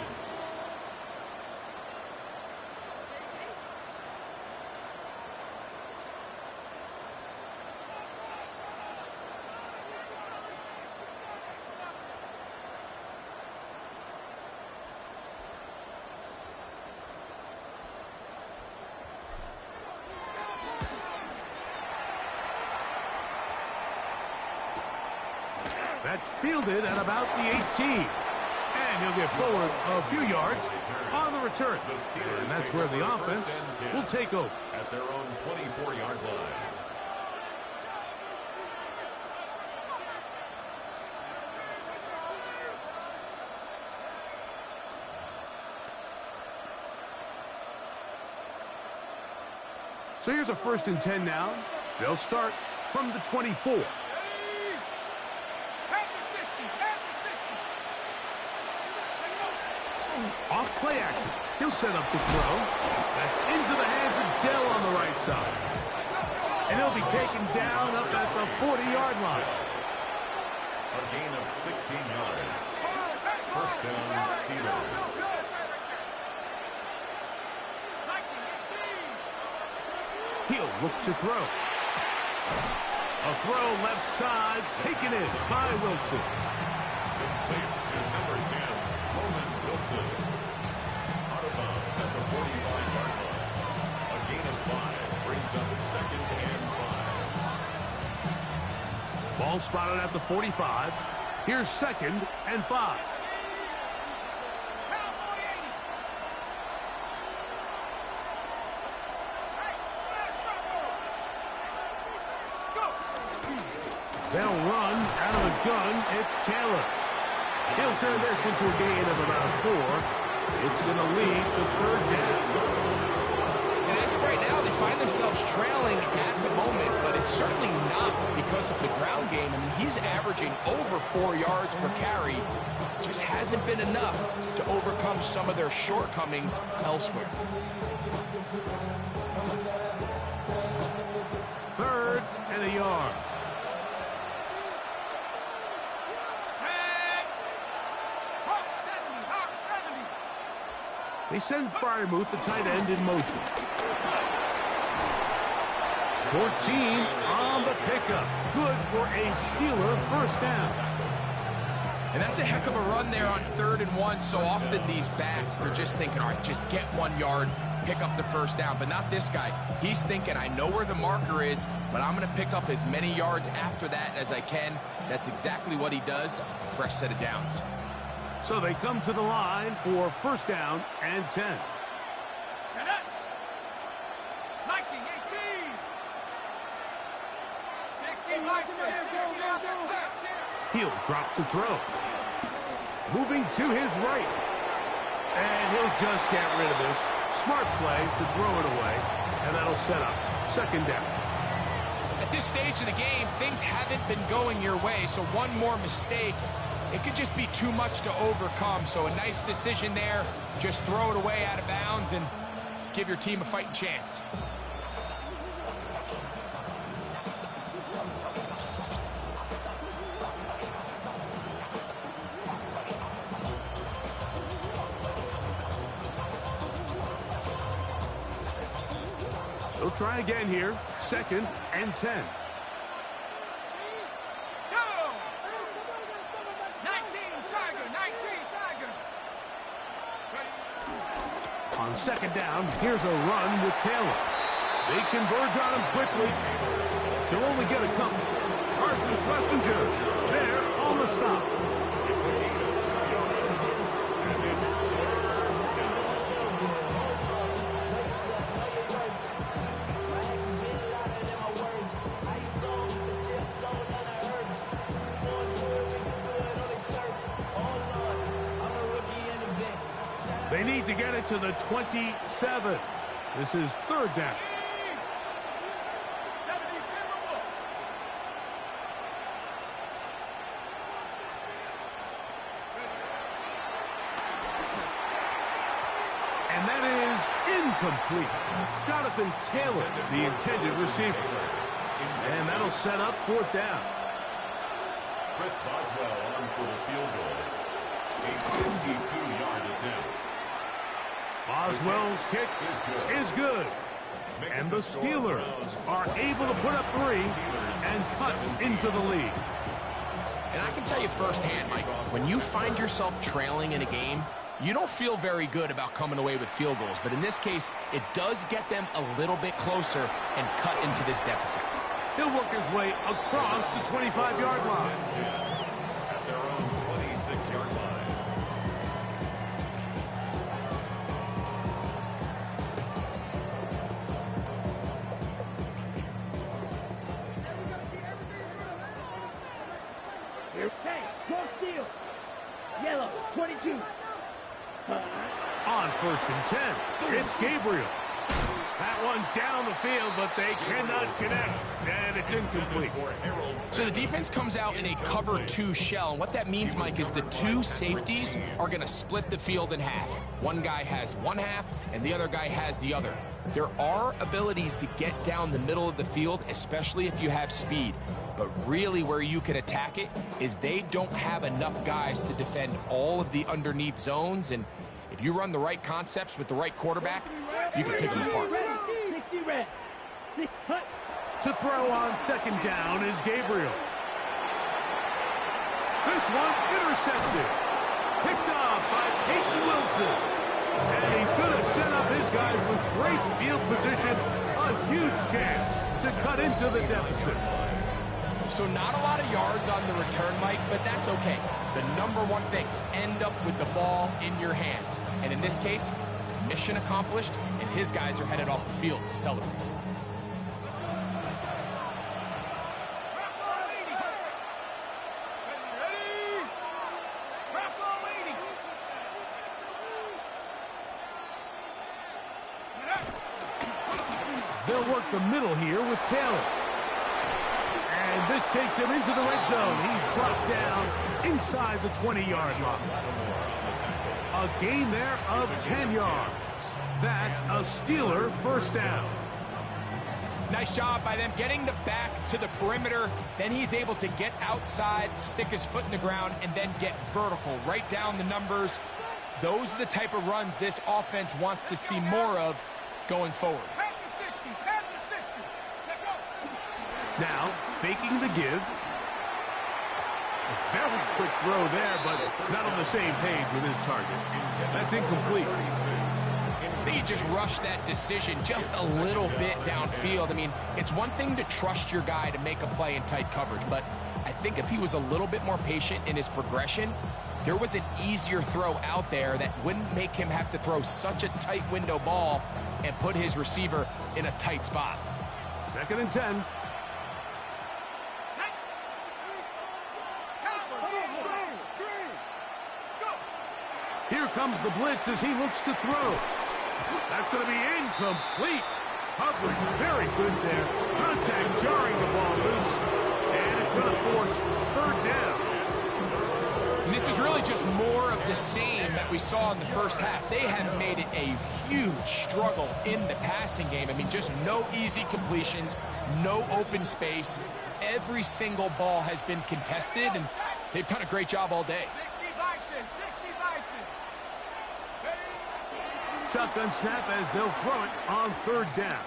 That's fielded at about the 18. And he'll get forward a few yards on the return. And that's where the offense will take over. At their own 24-yard line. So here's a 1st and 10 now. They'll start from the 24. Off play action. He'll set up to throw. That's into the hands of Dell on the right side. And he'll be taken down up at the 40-yard line. A gain of 16 yards. First down, Steelers. He'll look to throw. A throw left side, taken in by Wilson. Complete to number 10, Roman Wilson. Out of bounds at the 45-yard line. A gain of 5 brings up 2nd and 5. Ball spotted at the 45. Here's 2nd and 5. They'll run out of the gun. It's Taylor. He'll turn this into a gain of about 4. It's going to lead to 3rd down. And as of right now, they find themselves trailing at the moment, but it's certainly not because of the ground game. I mean, he's averaging over 4 yards per carry. Just hasn't been enough to overcome some of their shortcomings elsewhere. 3rd and a yard. They send Freiermuth, the tight end, in motion. 14 on the pickup. Good for a Steeler 1st down. And that's a heck of a run there on 3rd and 1. So often these backs, they're just thinking, all right, just get 1 yard, pick up the 1st down. But not this guy. He's thinking, I know where the marker is, but I'm going to pick up as many yards after that as I can. That's exactly what he does. Fresh set of downs. So they come to the line for 1st down and 10. Set up. Viking 18. 60 by 6. He'll drop to throw. Moving to his right. And he'll just get rid of this. Smart play to throw it away. And that'll set up 2nd down. At this stage of the game, things haven't been going your way, so one more mistake, it could just be too much to overcome. So a nice decision there. Just throw it away out of bounds and give your team a fighting chance. He'll try again here. 2nd and 10. Go! 19, Tiger, 19, Tiger. On 2nd down, here's a run with Taylor. They converge on him quickly. He'll only get a couple. Carson's messenger there on the stop. They need to get it to the 27. This is 3rd down. And that is incomplete. Jonathan Taylor, the intended receiver. And that'll set up 4th down. Chris Boswell on for the field goal. A 52-yard attempt. Boswell's kick is good. And the Steelers are able to put up 3 and cut into the lead. And I can tell you firsthand, Mike, when you find yourself trailing in a game, you don't feel very good about coming away with field goals. But in this case, it does get them a little bit closer and cut into this deficit. He'll work his way across the 25-yard line. At their own 26-yard line. Okay, cross field. Yellow, 22. On 1st and 10, it's Gabriel. That one down the field, but they cannot connect, and it's incomplete. So the defense comes out in a cover 2 shell, and what that means, Mike, is the 2 safeties are going to split the field in half. One guy has one half, and the other guy has the other. There are abilities to get down the middle of the field, especially if you have speed. But really where you can attack it is they don't have enough guys to defend all of the underneath zones, and if you run the right concepts with the right quarterback, you can pick them apart. 60 red. 6 cut. To throw on 2nd down is Gabriel. This one intercepted. Picked off by Peyton Wilson. And he's going to set up his guys with great field position. A huge chance to cut into the deficit. So not a lot of yards on the return, Mike, but that's okay. The number one thing, end up with the ball in your hands. And in this case, mission accomplished, and his guys are headed off the field to celebrate. They'll work the middle here with Taylor. And this takes him into the red zone. He's brought down inside the 20-yard line. A gain there of 10 yards. That's a Steeler 1st down. Nice job by them getting the back to the perimeter. Then he's able to get outside, stick his foot in the ground, and then get vertical. Right down the numbers. Those are the type of runs this offense wants to see more of going forward. Now, faking the give. A very quick throw there, but not on the same page with his target. That's incomplete. I think he just rushed that decision just a little bit downfield. I mean, it's one thing to trust your guy to make a play in tight coverage, but I think if he was a little bit more patient in his progression, there was an easier throw out there that wouldn't make him have to throw such a tight window ball and put his receiver in a tight spot. 2nd and 10. Here comes the blitz as he looks to throw. That's going to be incomplete. Coverage very good there. Contact jarring the ball loose. And it's going to force 3rd down. And this is really just more of the same that we saw in the first half. They have made it a huge struggle in the passing game. I mean, just no easy completions, no open space. Every single ball has been contested, and they've done a great job all day. 60 Bison, 60 Bison. Shotgun snap as they'll throw it on 3rd down.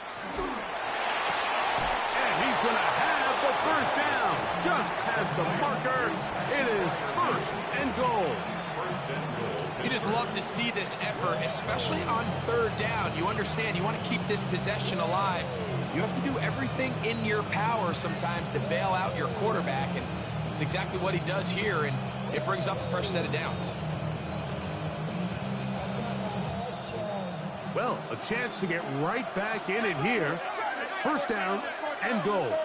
And he's going to have the first down. Just past the marker. It is 1st and goal. You just love to see this effort, especially on 3rd down. You understand, you want to keep this possession alive. You have to do everything in your power sometimes to bail out your quarterback, and it's exactly what he does here, and it brings up a fresh set of downs. Well, a chance to get right back in it here. 1st down and goal. 18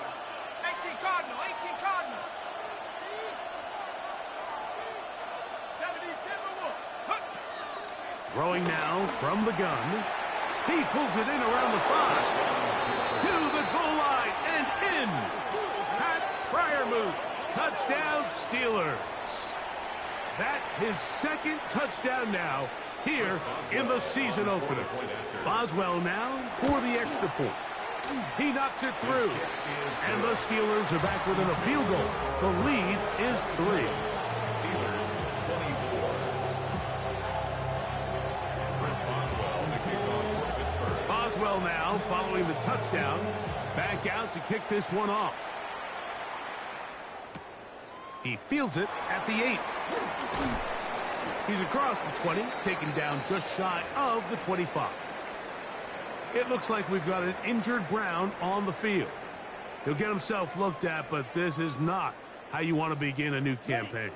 Cardinal, 18 Cardinal. 70 Timberwolf. Throwing now from the gun. He pulls it in around the 5. To the goal line and in. Pat Fryermuth. Touchdown Steelers. That his 2nd touchdown now here in the season opener. Boswell now for the extra point. He knocks it through. And the Steelers are back within a field goal. The lead is 3. Steelers 24. Chris Boswell, the kickoff for Pittsburgh. Boswell now following the touchdown. Back out to kick this one off. He fields it at the 8. He's across the 20, taken down just shy of the 25. It looks like we've got an injured Brown on the field. He'll get himself looked at, but this is not how you want to begin a new campaign.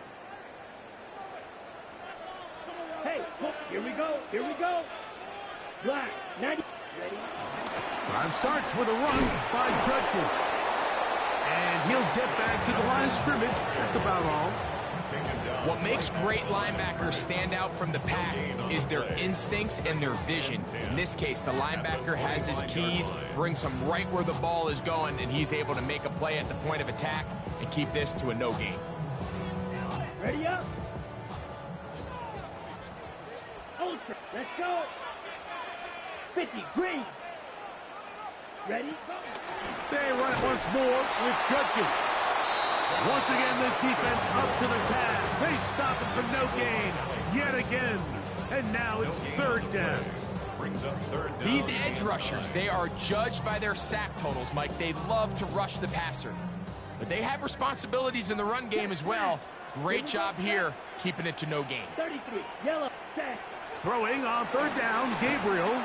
Hey, here we go. Here we go. Black, 90. Ready? Drive starts with a run by Judkins. And he'll get back to the line of scrimmage. That's about all. What makes great linebackers stand out from the pack is their instincts and their vision. In this case, the linebacker has his keys, brings him right where the ball is going, and he's able to make a play at the point of attack and keep this to a no gain. Ready up. Ultra, let's go. 50, green. Ready? Go. They run it once more with Judkins. Once again, this defense up to the task. They stop it for no gain yet again. And now it's 3rd down. Brings up 3rd down. These edge rushers, they are judged by their sack totals, Mike. They love to rush the passer. But they have responsibilities in the run game as well. Great job here, keeping it to no gain. 33, yellow, set. Throwing on 3rd down, Gabriel.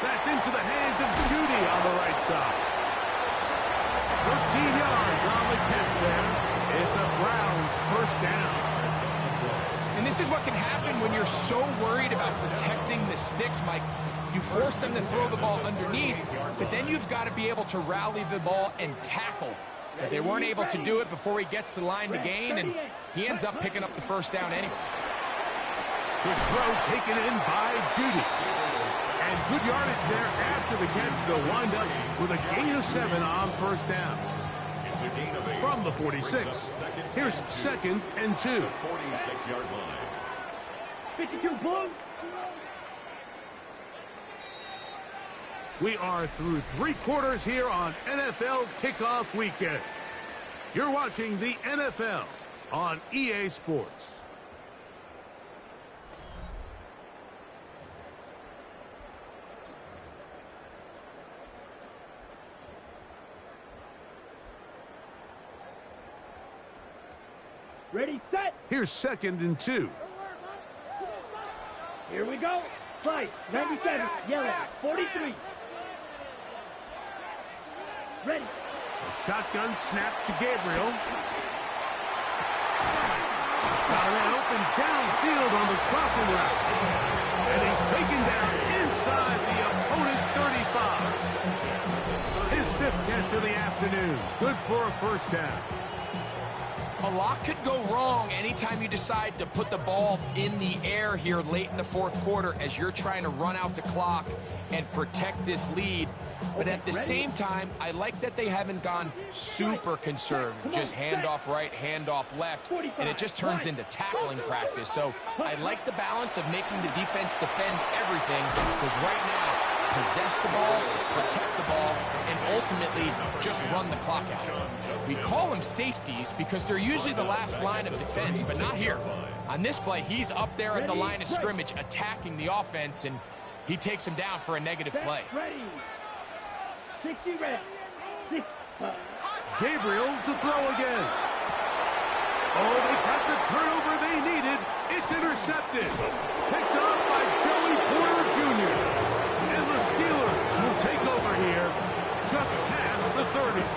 That's into the hands of Judy on the right side. 13 yards on the catch there. It's a Browns 1st down. And this is what can happen when you're so worried about protecting the sticks, Mike. You force them to throw the ball underneath, but then you've got to be able to rally the ball and tackle. But they weren't able to do it before he gets the line to gain, and he ends up picking up the 1st down anyway. Good throw taken in by Judy. And good yardage there after the catch. They'll wind up with a gain of 7 on 1st down. It's a gain of 8. From the 46. Here's 2nd and 2. 46-yard line. 52, blue. We are through 3 quarters here on NFL Kickoff Weekend. You're watching the NFL on EA Sports. Ready, set. Here's 2nd and 2. Here we go. Slice, 97, yellow, 43. Ready. A shotgun snap to Gabriel. Got an open downfield on the crossing route. And he's taken down inside the opponent's 35. His 5th catch of the afternoon. Good for a 1st down. A lot could go wrong anytime you decide to put the ball in the air here late in the 4th quarter as you're trying to run out the clock and protect this lead. But at the same time, I like that they haven't gone super conservative. Just handoff right, handoff left, and it just turns into tackling practice. So I like the balance of making the defense defend everything, because right now, possess the ball, protect the ball, and ultimately just run the clock out. We call them safeties because they're usually the last line of defense, but not here. On this play, he's up there at the line of scrimmage attacking the offense, and he takes him down for a negative play. Ready. 60 reps. 6. Gabriel to throw again. Oh, they got the turnover they needed. It's intercepted. Picked up by Joey Porter Jr. And the Steelers will take over here just past the 30s.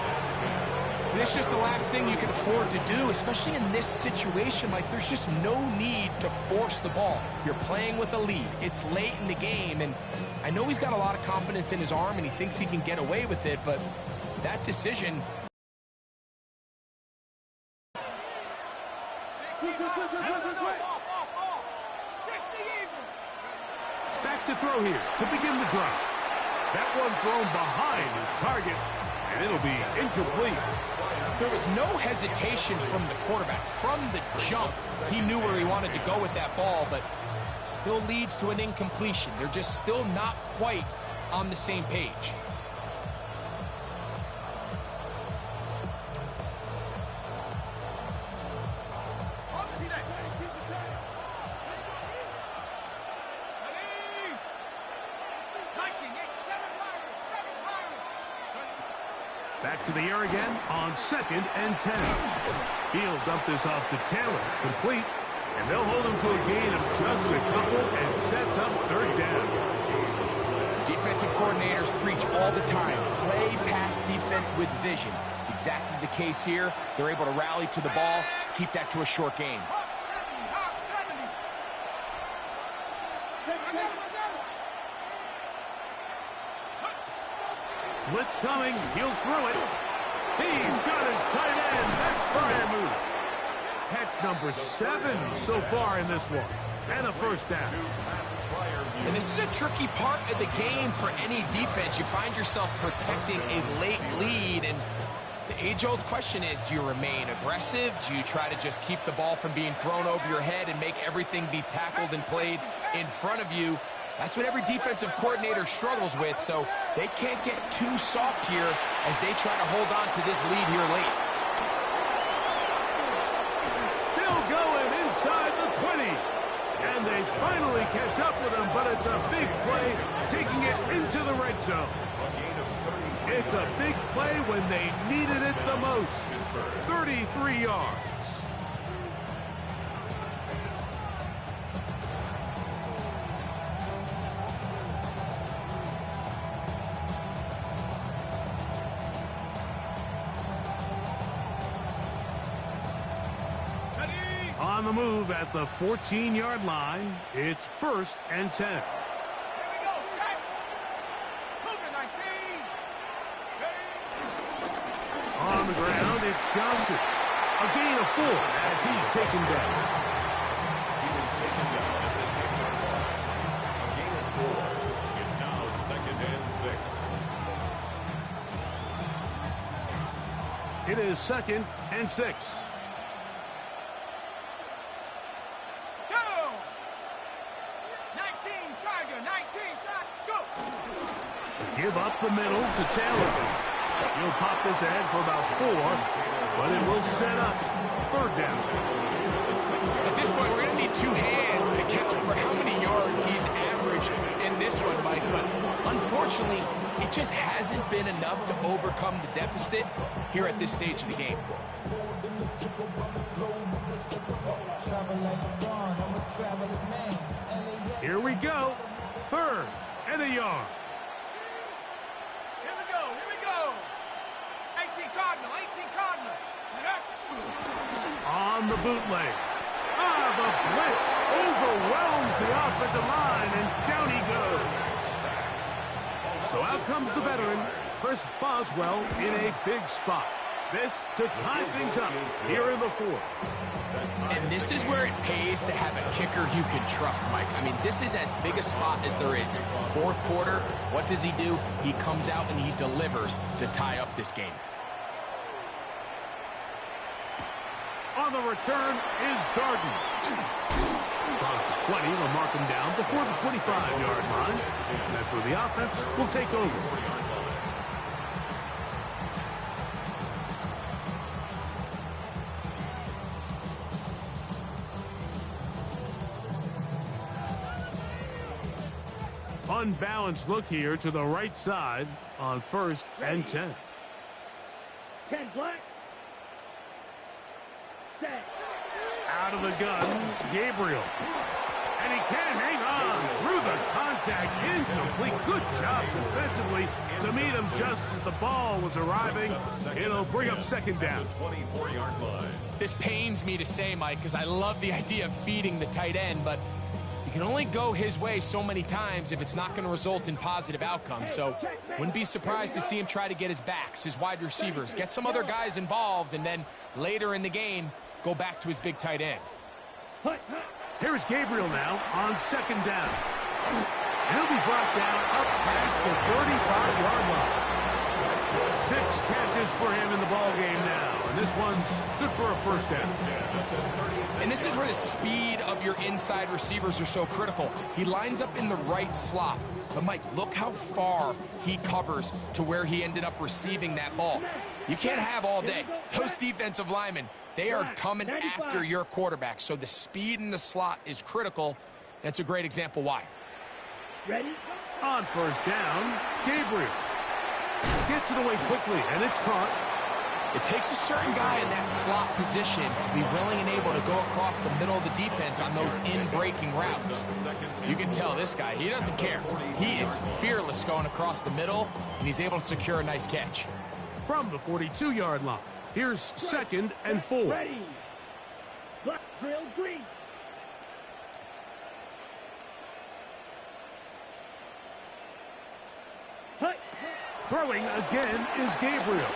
It's just the last thing you can afford to do, especially in this situation. Like, there's just no need to force the ball. You're playing with a lead. It's late in the game, and I know he's got a lot of confidence in his arm, and he thinks he can get away with it, but that decision... Back to throw here to begin the drive. That one thrown behind his target, and it'll be incomplete. There was no hesitation from the quarterback. From the jump, he knew where he wanted to go with that ball, but it still leads to an incompletion. They're just still not quite on the same page. Back to the air again on 2nd and 10. He'll dump this off to Taylor. Complete. And they'll hold him to a gain of just a couple and sets up 3rd down. Defensive coordinators preach all the time. Play pass defense with vision. It's exactly the case here. They're able to rally to the ball, keep that to a short game. Blitz coming. He'll throw it. He's got his tight end. That's Brian move. Catch number 7 so far in this one. And a 1st down. And this is a tricky part of the game for any defense. You find yourself protecting a late lead, and the age-old question is, do you remain aggressive? Do you try to just keep the ball from being thrown over your head and make everything be tackled and played in front of you? That's what every defensive coordinator struggles with, so they can't get too soft here as they try to hold on to this lead here late. Still going inside the 20. And they finally catch up with him, but it's a big play, taking it into the red zone. It's a big play when they needed it the most. 33 yards. On the move at the 14-yard line, it's 1st and 10. Here we go, set. Cougar 19. On the ground, it's Johnson. A gain of 4 as he's taken down. He was taken down at the 10-yard line. A gain of 4. It's now 2nd and 6. It is 2nd and 6. Give up the middle to Taylor. He'll pop this ahead for about 4, but it will set up 3rd down. At this point, we're going to need 2 hands to catch up for how many yards he's averaged in this one, Mike. But unfortunately, it just hasn't been enough to overcome the deficit here at this stage of the game. Here we go. 3rd and a yard. Here we go. 18 Cardinal. On the bootleg. The blitz overwhelms the offensive line, and down he goes. So out comes the veteran, Chris Boswell, in a big spot. This to tie things up here in the 4th. And this is where it pays to have a kicker you can trust, Mike. I mean, this is as big a spot as there is. 4th quarter, what does he do? He comes out and he delivers to tie up this game. On the return is Darden. Across the 20, they'll mark him down before the 25-yard line. That's where the offense will take over. Unbalanced look here to the right side on 1st and 10. 10 black. Set. Out of the gun, Gabriel. And he can't hang on through the contact. Incomplete. Good job defensively to meet him just as the ball was arriving. It'll bring up 2nd down. 24-yard line. This pains me to say, Mike, because I love the idea of feeding the tight end, but you can only go his way so many times if it's not going to result in positive outcomes. So wouldn't be surprised to see him try to get his backs, his wide receivers, get some other guys involved, and then later in the game, go back to his big tight end. Here's Gabriel now on 2nd down. And he'll be brought down up past the 35-yard line. 6 catches for him in the ballgame now. And this one's good for a 1st down. And this is where the speed of your inside receivers are so critical. He lines up in the right slot. But, Mike, look how far he covers to where he ended up receiving that ball. You can't have all day. Those defensive linemen, they are coming after your quarterback. So the speed in the slot is critical. That's a great example why. Ready? On 1st down, Gabriel. Gets it away quickly, and it's caught. It takes a certain guy in that slot position to be willing and able to go across the middle of the defense on those in-breaking routes. You can tell this guy, he doesn't care. He is fearless going across the middle, and he's able to secure a nice catch. From the 42-yard line, here's 2nd and 4. Ready. Black, drill, green. Hut. Throwing again is Gabriel.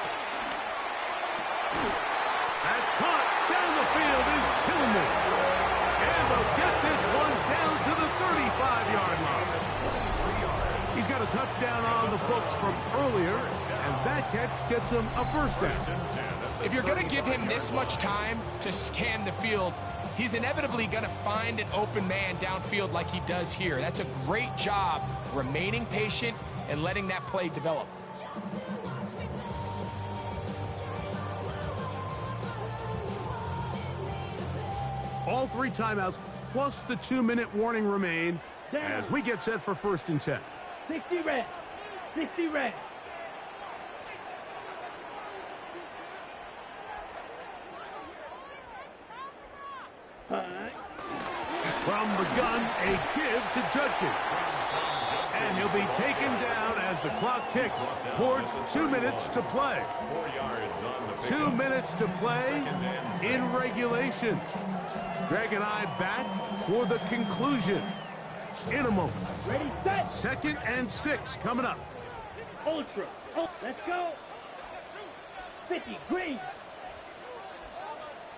That's caught. Down the field is Tillman. And they'll get this one down to the 35-yard line. He's got a touchdown on the books from earlier, and that catch gets him a 1st down. If you're going to give him this much time to scan the field, he's inevitably going to find an open man downfield like he does here. That's a great job remaining patient and letting that play develop. All 3 timeouts plus the 2-minute warning remain as we get set for 1st and 10. 60 red. 60 red. From the gun, a give to Judkins. And he'll be taken down as the clock ticks towards 2 minutes to play. 2 minutes to play in regulation. Greg and I back for the conclusion in a moment. Ready, set. 2nd and 6 coming up. Ultra. Oh, let's go. 50, green.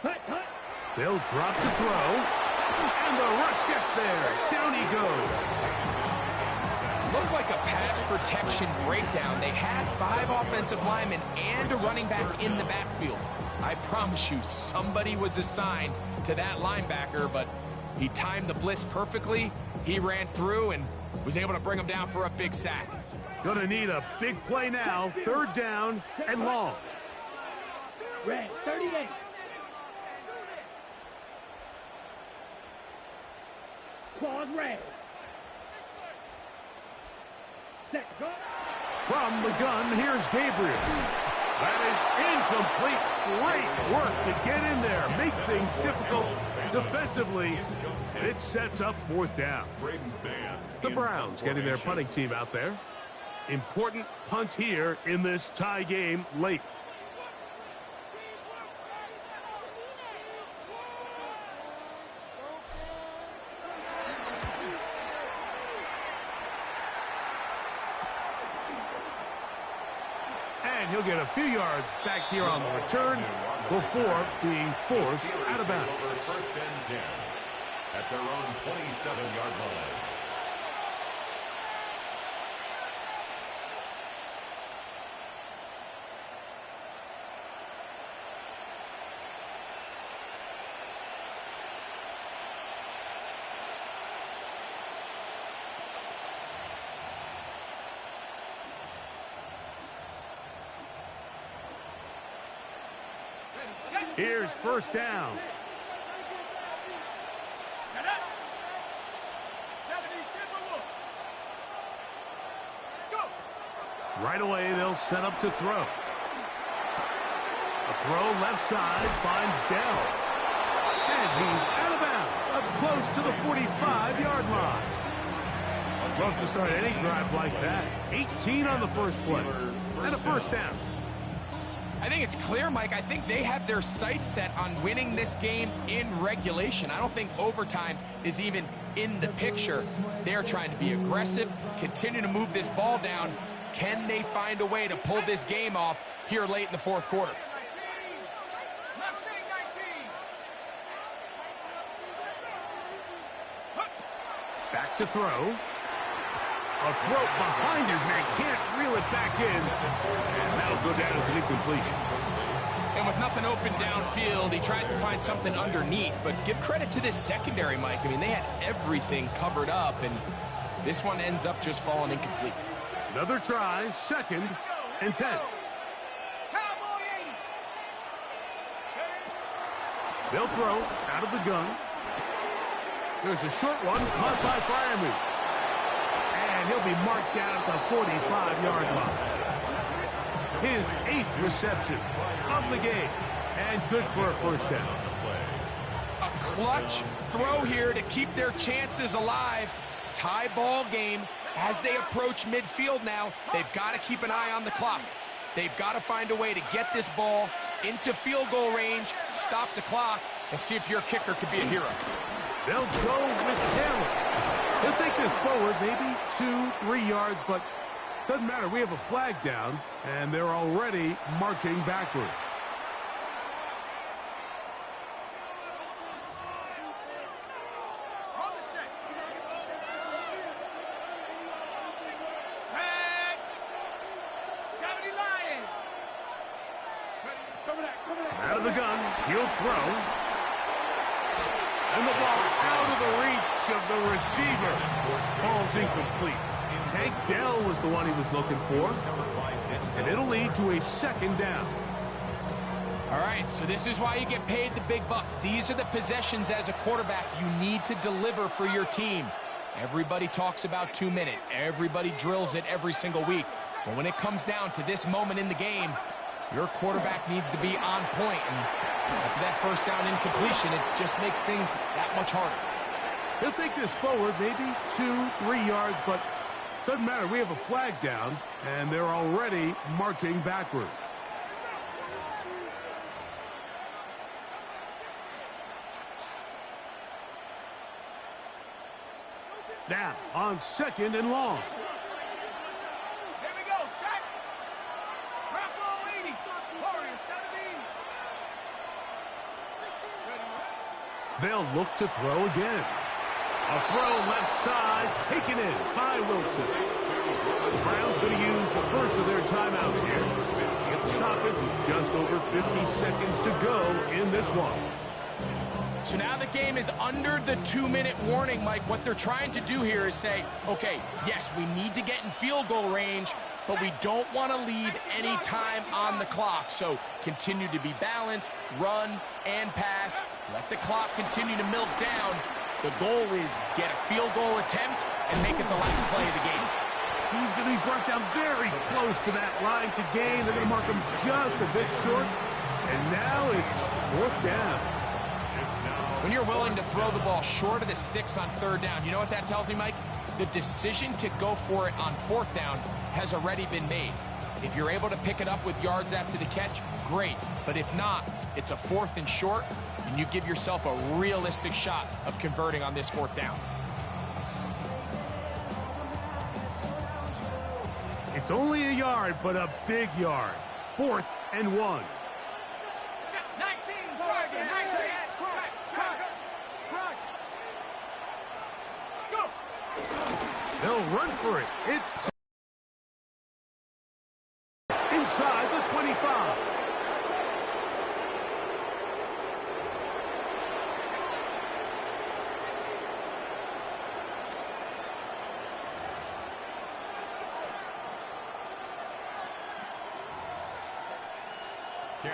Hut, hut. They'll drop to throw. And the rush gets there. Down he goes. Looked like a pass protection breakdown. They had 5 offensive linemen and a running back in the backfield. I promise you, somebody was assigned to that linebacker, but he timed the blitz perfectly. He ran through and was able to bring him down for a big sack. Gonna need a big play now. 3rd down and long. Red, 38. Claws red. Set, go. From the gun, here's Gabriel. That is incomplete. Great work to get in there, make things difficult defensively, and it sets up 4th down. The Browns getting their punting team out there. Important punt here in this tie game late. And he'll get a few yards back here on the return before being forced out of bounds. 1st and 10 at their own 27-yard line. Here's 1st down. Set up. 70 Timberwolves. Right away, they'll set up to throw. A throw left side finds Dell. And he's out of bounds, up close to the 45-yard line. Love to start any drive like that. 18 on the first play. And a first down. I think it's clear, Mike. I think they have their sights set on winning this game in regulation. I don't think overtime is even in the picture. They're trying to be aggressive, continue to move this ball down. Can they find a way to pull this game off here late in the fourth quarter? Back to throw. A throw behind his man, can't reel it back in. And that'll go down as an incompletion. And with nothing open downfield, he tries to find something underneath. But give credit to this secondary, Mike. I mean, they had everything covered up, and this one ends up just falling incomplete. Another try, 2nd and 10. They'll throw out of the gun. There's a short one caught by Fryermuth. And he'll be marked down at the 45-yard line. His 8th reception of the game. And good for a first down. A clutch throw here to keep their chances alive. Tie ball game as they approach midfield now. They've got to keep an eye on the clock. They've got to find a way to get this ball into field goal range, stop the clock, and see if your kicker could be a hero. They'll go with Taylor. He'll take this forward, maybe 2-3 yards, but doesn't matter. We have a flag down, and they're already marching backward. Out of the gun, he'll throw. And the ball out of the reach of the receiver. Ball's incomplete. Tank Dell was the one he was looking for. And it'll lead to a 2nd down. All right, so this is why you get paid the big bucks. These are the possessions as a quarterback you need to deliver for your team. Everybody talks about 2-minute. Everybody drills it every single week. But when it comes down to this moment in the game, your quarterback needs to be on point. And after that first down incompletion, it just makes things that much harder. He'll take this forward, maybe 2-3 yards, but doesn't matter. We have a flag down, and they're already marching backward. Now, on 2nd and long. Here we go, set. Drop ball 80. Warrior 17. They'll look to throw again. A throw left side, taken in by Wilson. The Browns going to use the first of their timeouts here. Get the stoppage with just over 50 seconds to go in this one. So now the game is under the 2-minute warning, Mike. What they're trying to do here is say, okay, yes, we need to get in field goal range, but we don't want to leave any time on the clock. So continue to be balanced, run and pass. Let the clock continue to milk down. The goal is get a field goal attempt and make it the last play of the game. He's going to be brought down very close to that line to gain. They're going to mark him just a bit short. And now it's 4th down. When you're willing to throw the ball short of the sticks on 3rd down, you know what that tells me, Mike? The decision to go for it on 4th down has already been made. If you're able to pick it up with yards after the catch, great. But if not, it's a 4th and short, and you give yourself a realistic shot of converting on this 4th down. It's only a yard, but a big yard. 4th and 1. 19, target, 19. Go. They'll run for it. It's inside the 25.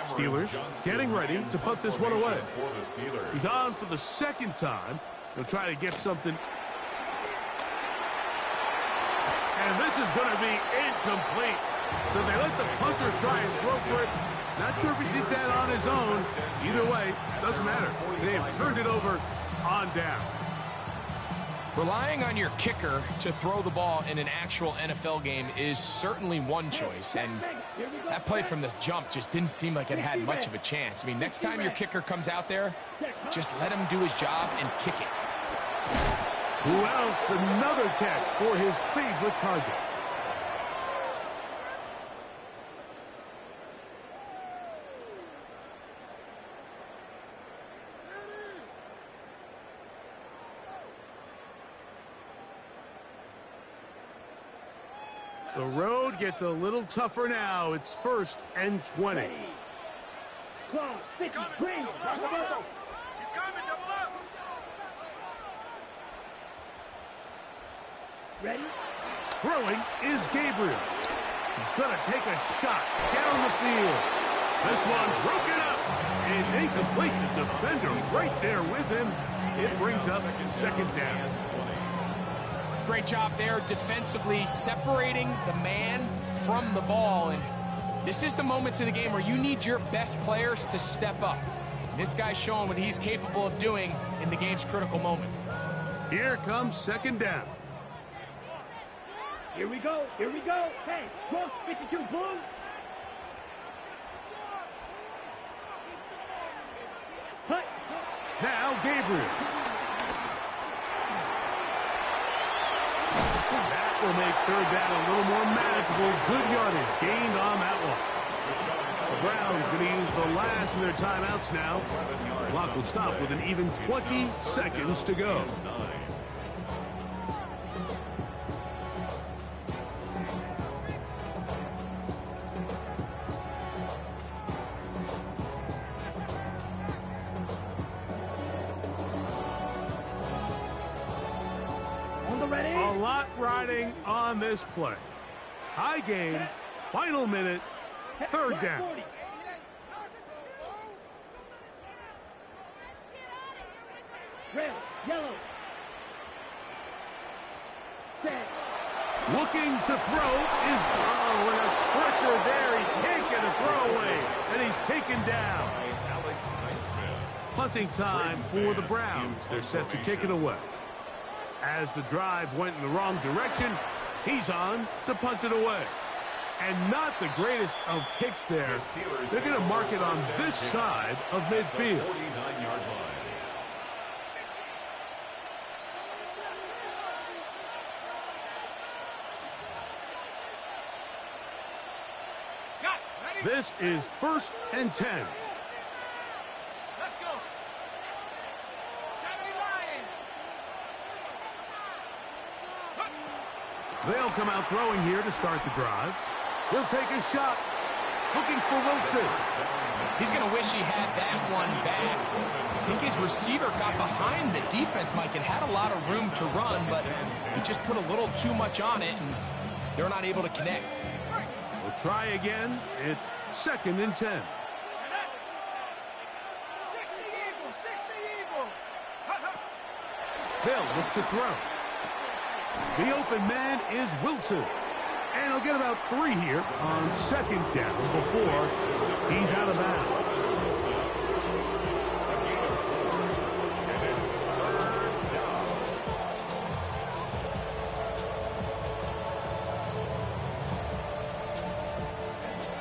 Steelers getting ready to put this one away. He's on for the 2nd time. He'll try to get something. And this is going to be incomplete. So they let the punter try and throw for it. Not sure if he did that on his own. Either way, doesn't matter. They've turned it over on down. Relying on your kicker to throw the ball in an actual NFL game is certainly one choice, and that play from the jump just didn't seem like it had much of a chance. I mean, next time your kicker comes out there, just let him do his job and kick it. Who else? Another catch for his favorite target. The road gets a little tougher now. It's 1st and 20. He's coming, double up. Ready? Throwing is Gabriel. He's going to take a shot down the field. This one broken up. It's incomplete. The defender right there with him. It brings up 2nd down. Great job there defensively, separating the man from the ball. And this is the moments of the game where you need your best players to step up. This guy's showing what he's capable of doing in the game's critical moment. Here comes 2nd down. Here we go. Here we go. Hey, cross 52, boom. Hut. Now Gabriel. That will make 3rd down a little more manageable. Good yardage gained on that one. The Browns going to use the last of their timeouts now. The clock will stop with an even 20 seconds to go. A lot riding on this play. High game, final minute, 3rd down. Red, yellow. Red. Looking to throw is, oh, and a pressure there. He can't get a throw away, and he's taken down. Punting time for the Browns. They're set to kick it away. As the drive went in the wrong direction, he's on to punt it away. And not the greatest of kicks there. They're going to mark it on this side of midfield. This is 1st and 10. Let's go. They'll come out throwing here to start the drive. He'll take a shot. Looking for Wilson. He's going to wish he had that one back. I think his receiver got behind the defense, Mike, and had a lot of room to run, but he just put a little too much on it, and they're not able to connect. We'll try again. It's 2nd and 10. 60 Eagle. They'll look to throw. The open man is Wilson. And he'll get about 3 here on 2nd down before he's out of bounds.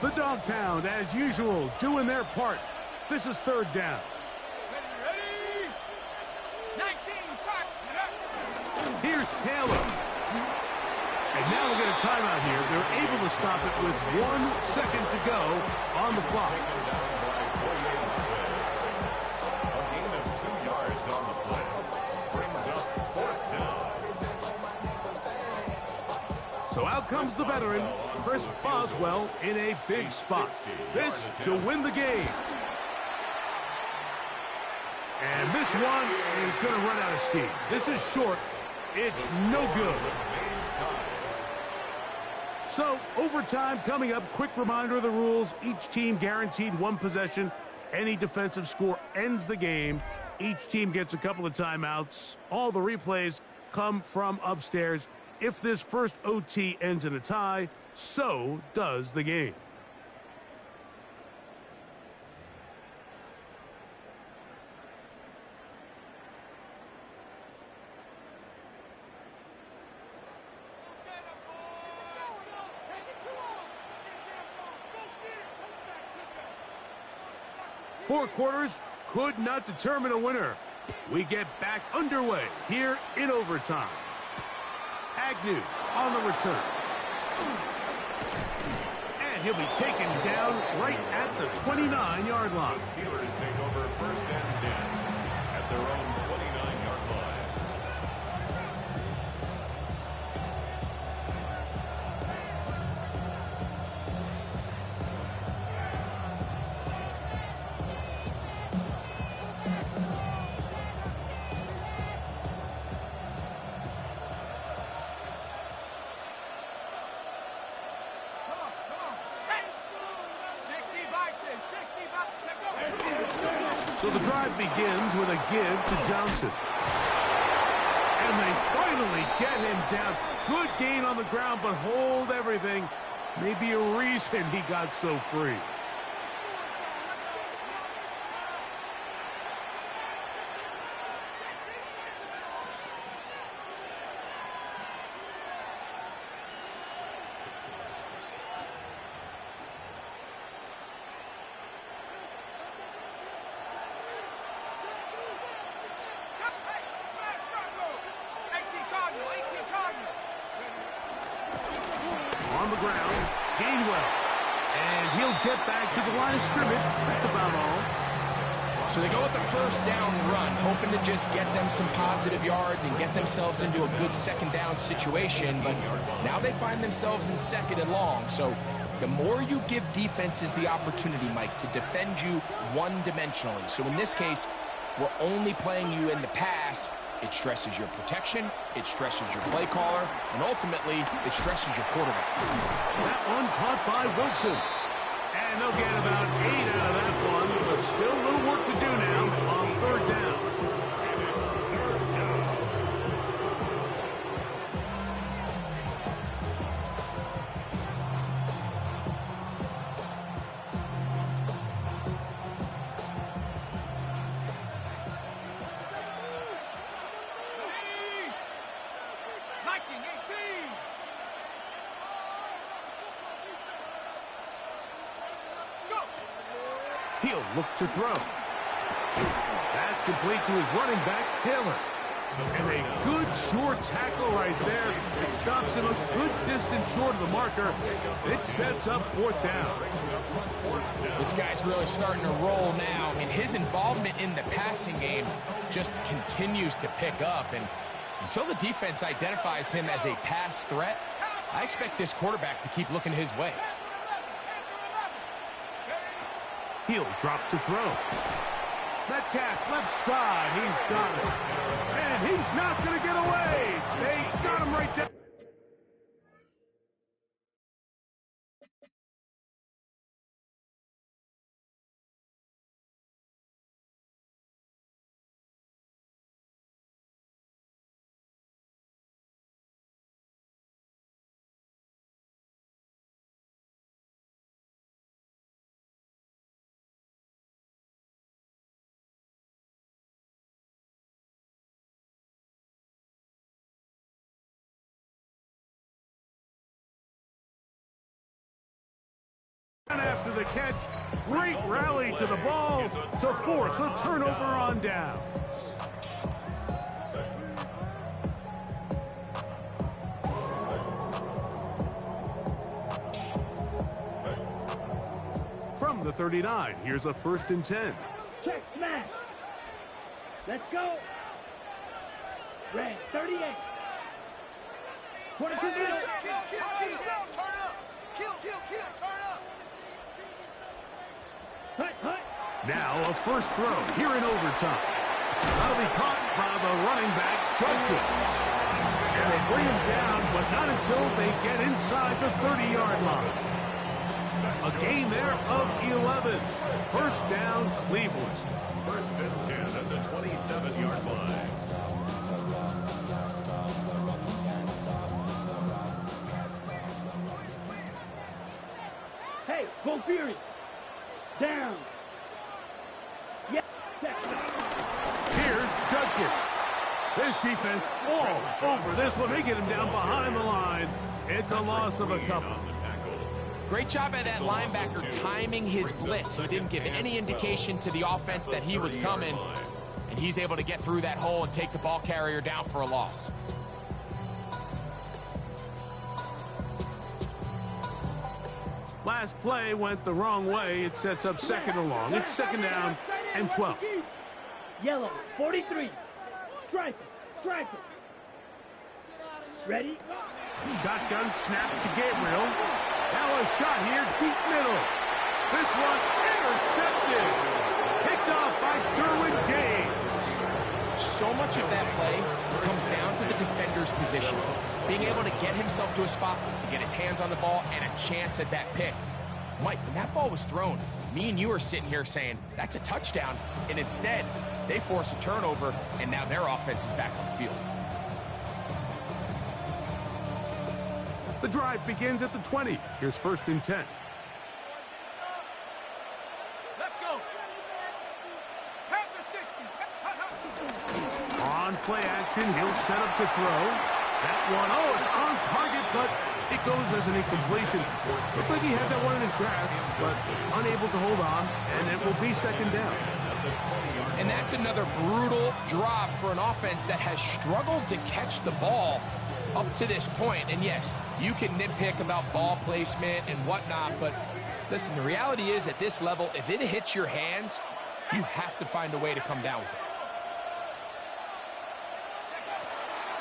The Dog Pound, as usual, doing their part. This is 3rd down. Ready? 19, start. Here's Taylor. And now we'll get a timeout here. They're able to stop it with 1 second to go on the clock. A gain of 2 yards on the play. Brings up 4th down. So out comes the veteran, Chris Boswell, in a big spot. This to win the game. And this one is going to run out of steam. This is short. It's no good. So, overtime coming up. Quick reminder of the rules. Each team guaranteed 1 possession. Any defensive score ends the game. Each team gets a couple of timeouts. All the replays come from upstairs If this first OT ends in a tie, so does the game. Four quarters could not determine a winner. We get back underway here in overtime. Agnew on the return. And he'll be taken down right at the 29-yard line. The Steelers take over first and 10 at their own 29-yard line. So the drive begins with a give to Johnson. And they finally get him down. Good gain on the ground, but hold everything. Maybe a reason he got so free. On the ground, Gainwell. And he'll get back to the line of scrimmage. That's about all. So they go with the first down run, hoping to just get them some positive yards and get themselves into a good second down situation. But now they find themselves in second and long. So the more you give defenses the opportunity, Mike, to defend you one-dimensionally. So in this case, we're only playing you in the pass. It stresses your protection, it stresses your play caller, and ultimately, it stresses your quarterback. That one caught by Wilson. And they'll get about 8 out of that one, but still a little work to do now on third down. And it's third down. He'll look to throw. That's complete to his running back, Taylor. And a good short tackle right there. It stops him a good distance short of the marker. It sets up fourth down. This guy's really starting to roll now, and his involvement in the passing game just continues to pick up. And until the defense identifies him as a pass threat, I expect this quarterback to keep looking his way. He'll drop to throw. Metcalf, left side, he's got it. And he's not going to get away. They got him right there. And after the catch, great rally to the ball to force a turnover on down. From the 39, here's a 1st and 10. Check, smash. Let's go. Red, 38. 22 middle. Kill, turn up. Kill, turn up. Hut. Now a first throw here in overtime. That'll be caught by the running back, Judkins. And they bring him down, but not until they get inside the 30-yard line. A gain there of 11. First down, Cleveland. First and 10 at the 27-yard line. Hey, go Fury. Down. Yeah. Here's Judkins. This defense all over this one. They get him down behind the line. It's a loss of a couple. Great job by that linebacker timing his blitz. He didn't give any indication to the offense that he was coming, and he's able to get through that hole and take the ball carrier down for a loss. Last play went the wrong way. It sets up second and long. It's second down and 12. Yellow, 43. Striker, striker. Ready? Shotgun snaps to Gabriel. Now a shot here, deep middle. This one intercepted. Picked off by Derwin James. So much of that play comes down to the defender's position. Being able to get himself to a spot, to get his hands on the ball, and a chance at that pick. Mike, when that ball was thrown, me and you are sitting here saying, that's a touchdown. And instead, they force a turnover, and now their offense is back on the field. The drive begins at the 20. Here's first and 10. Let's go. Have the 60. On play action, he'll set up to throw. That one, oh, it's on target, but it goes as an incompletion. Looks like he had that one in his grasp, but unable to hold on, and it will be second down. And that's another brutal drop for an offense that has struggled to catch the ball up to this point. And yes, you can nitpick about ball placement and whatnot, but listen, the reality is at this level, if it hits your hands, you have to find a way to come down with it.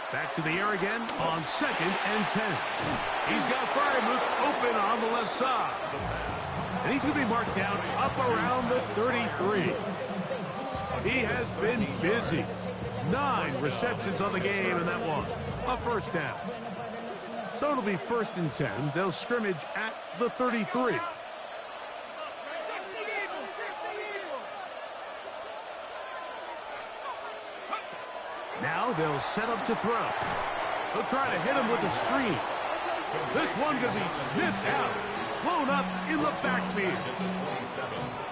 Back to the air again on second and 10. He's got Freiermuth open on the left side. And he's going to be marked down up around the 33. He has been busy. 9 receptions on the game, and that one, a first down. So it'll be first and 10. They'll scrimmage at the 33. Now they'll set up to throw. They'll try to hit him with a screen. This one going to be sniffed out, blown up in the backfield.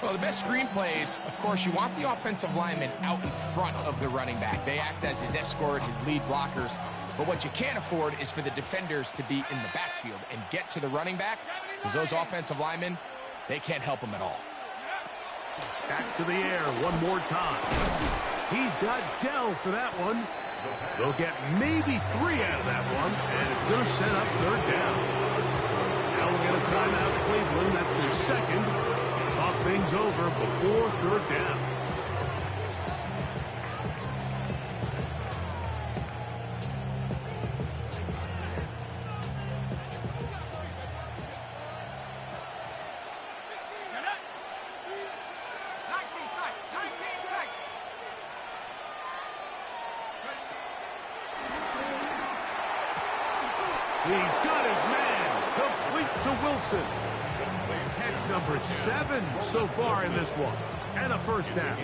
Well, the best screen plays, of course, you want the offensive lineman out in front of the running back. They act as his escort, his lead blockers. But what you can't afford is for the defenders to be in the backfield and get to the running back, because those offensive linemen, they can't help him at all. Back to the air one more time. He's got Dell for that one. They'll get maybe 3 out of that one, and it's going to set up third down. Now we'll get a timeout, Cleveland. That's their second. Talk things over before third down. He's got his man complete to Wilson. Catch number 7 so far in this one. And a first down.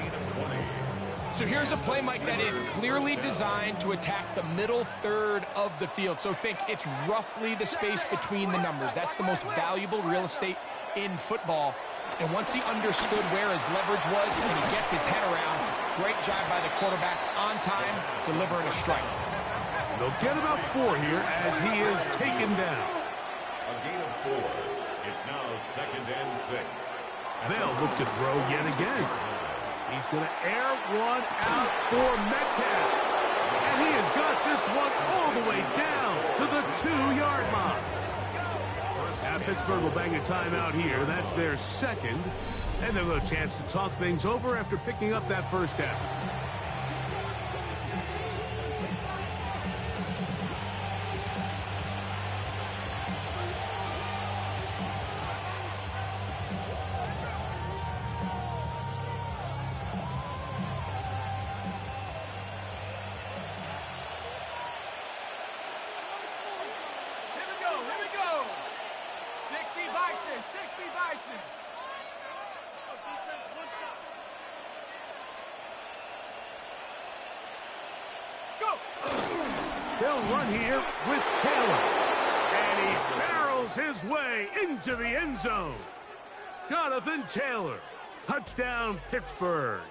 So here's a play, Mike, that is clearly designed to attack the middle third of the field. So think it's roughly the space between the numbers. That's the most valuable real estate in football. And once he understood where his leverage was and he gets his head around, great job by the quarterback on time, delivering a strike. They'll get about 4 here as he is taken down. A gain of 4. It's now second and 6. They'll look to throw yet again. He's going to air one out for Metcalf. And he has got this one all the way down to the 2-yard line. Now Pittsburgh will bang a timeout here. That's their second. And they'll have a chance to talk things over after picking up that first down. They'll run here with Taylor. And he barrels his way into the end zone. Jonathan Taylor. Touchdown, Pittsburgh.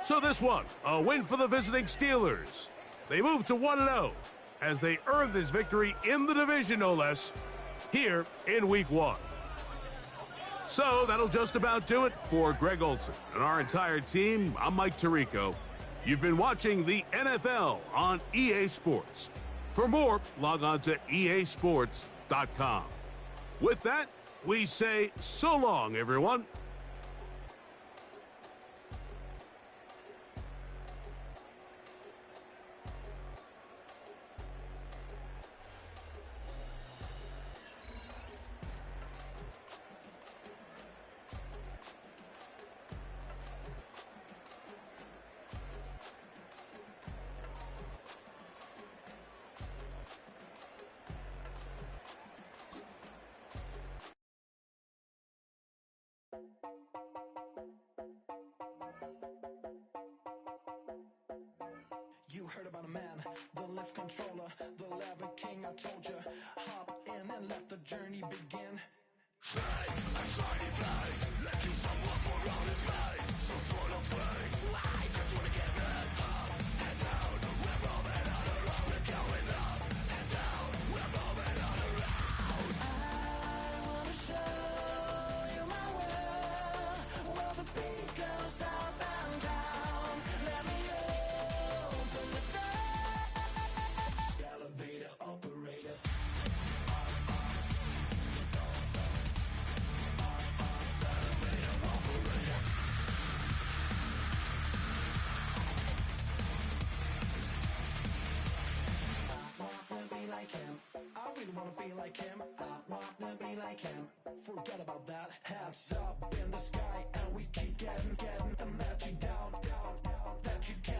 So this one, a win for the visiting Steelers. They move to 1-0 as they earn this victory in the division, no less, here in Week 1. So that'll just about do it for Greg Olson and our entire team. I'm Mike Tirico. You've been watching the NFL on EA Sports. For more, log on to easports.com. With that, we say so long, everyone. You heard about a man, the lift controller, the lever king. I told you, hop in and let the journey begin. I really wanna be like him. I wanna be like him. Forget about that. Hands up in the sky, and we keep getting, and let you down, that you can't.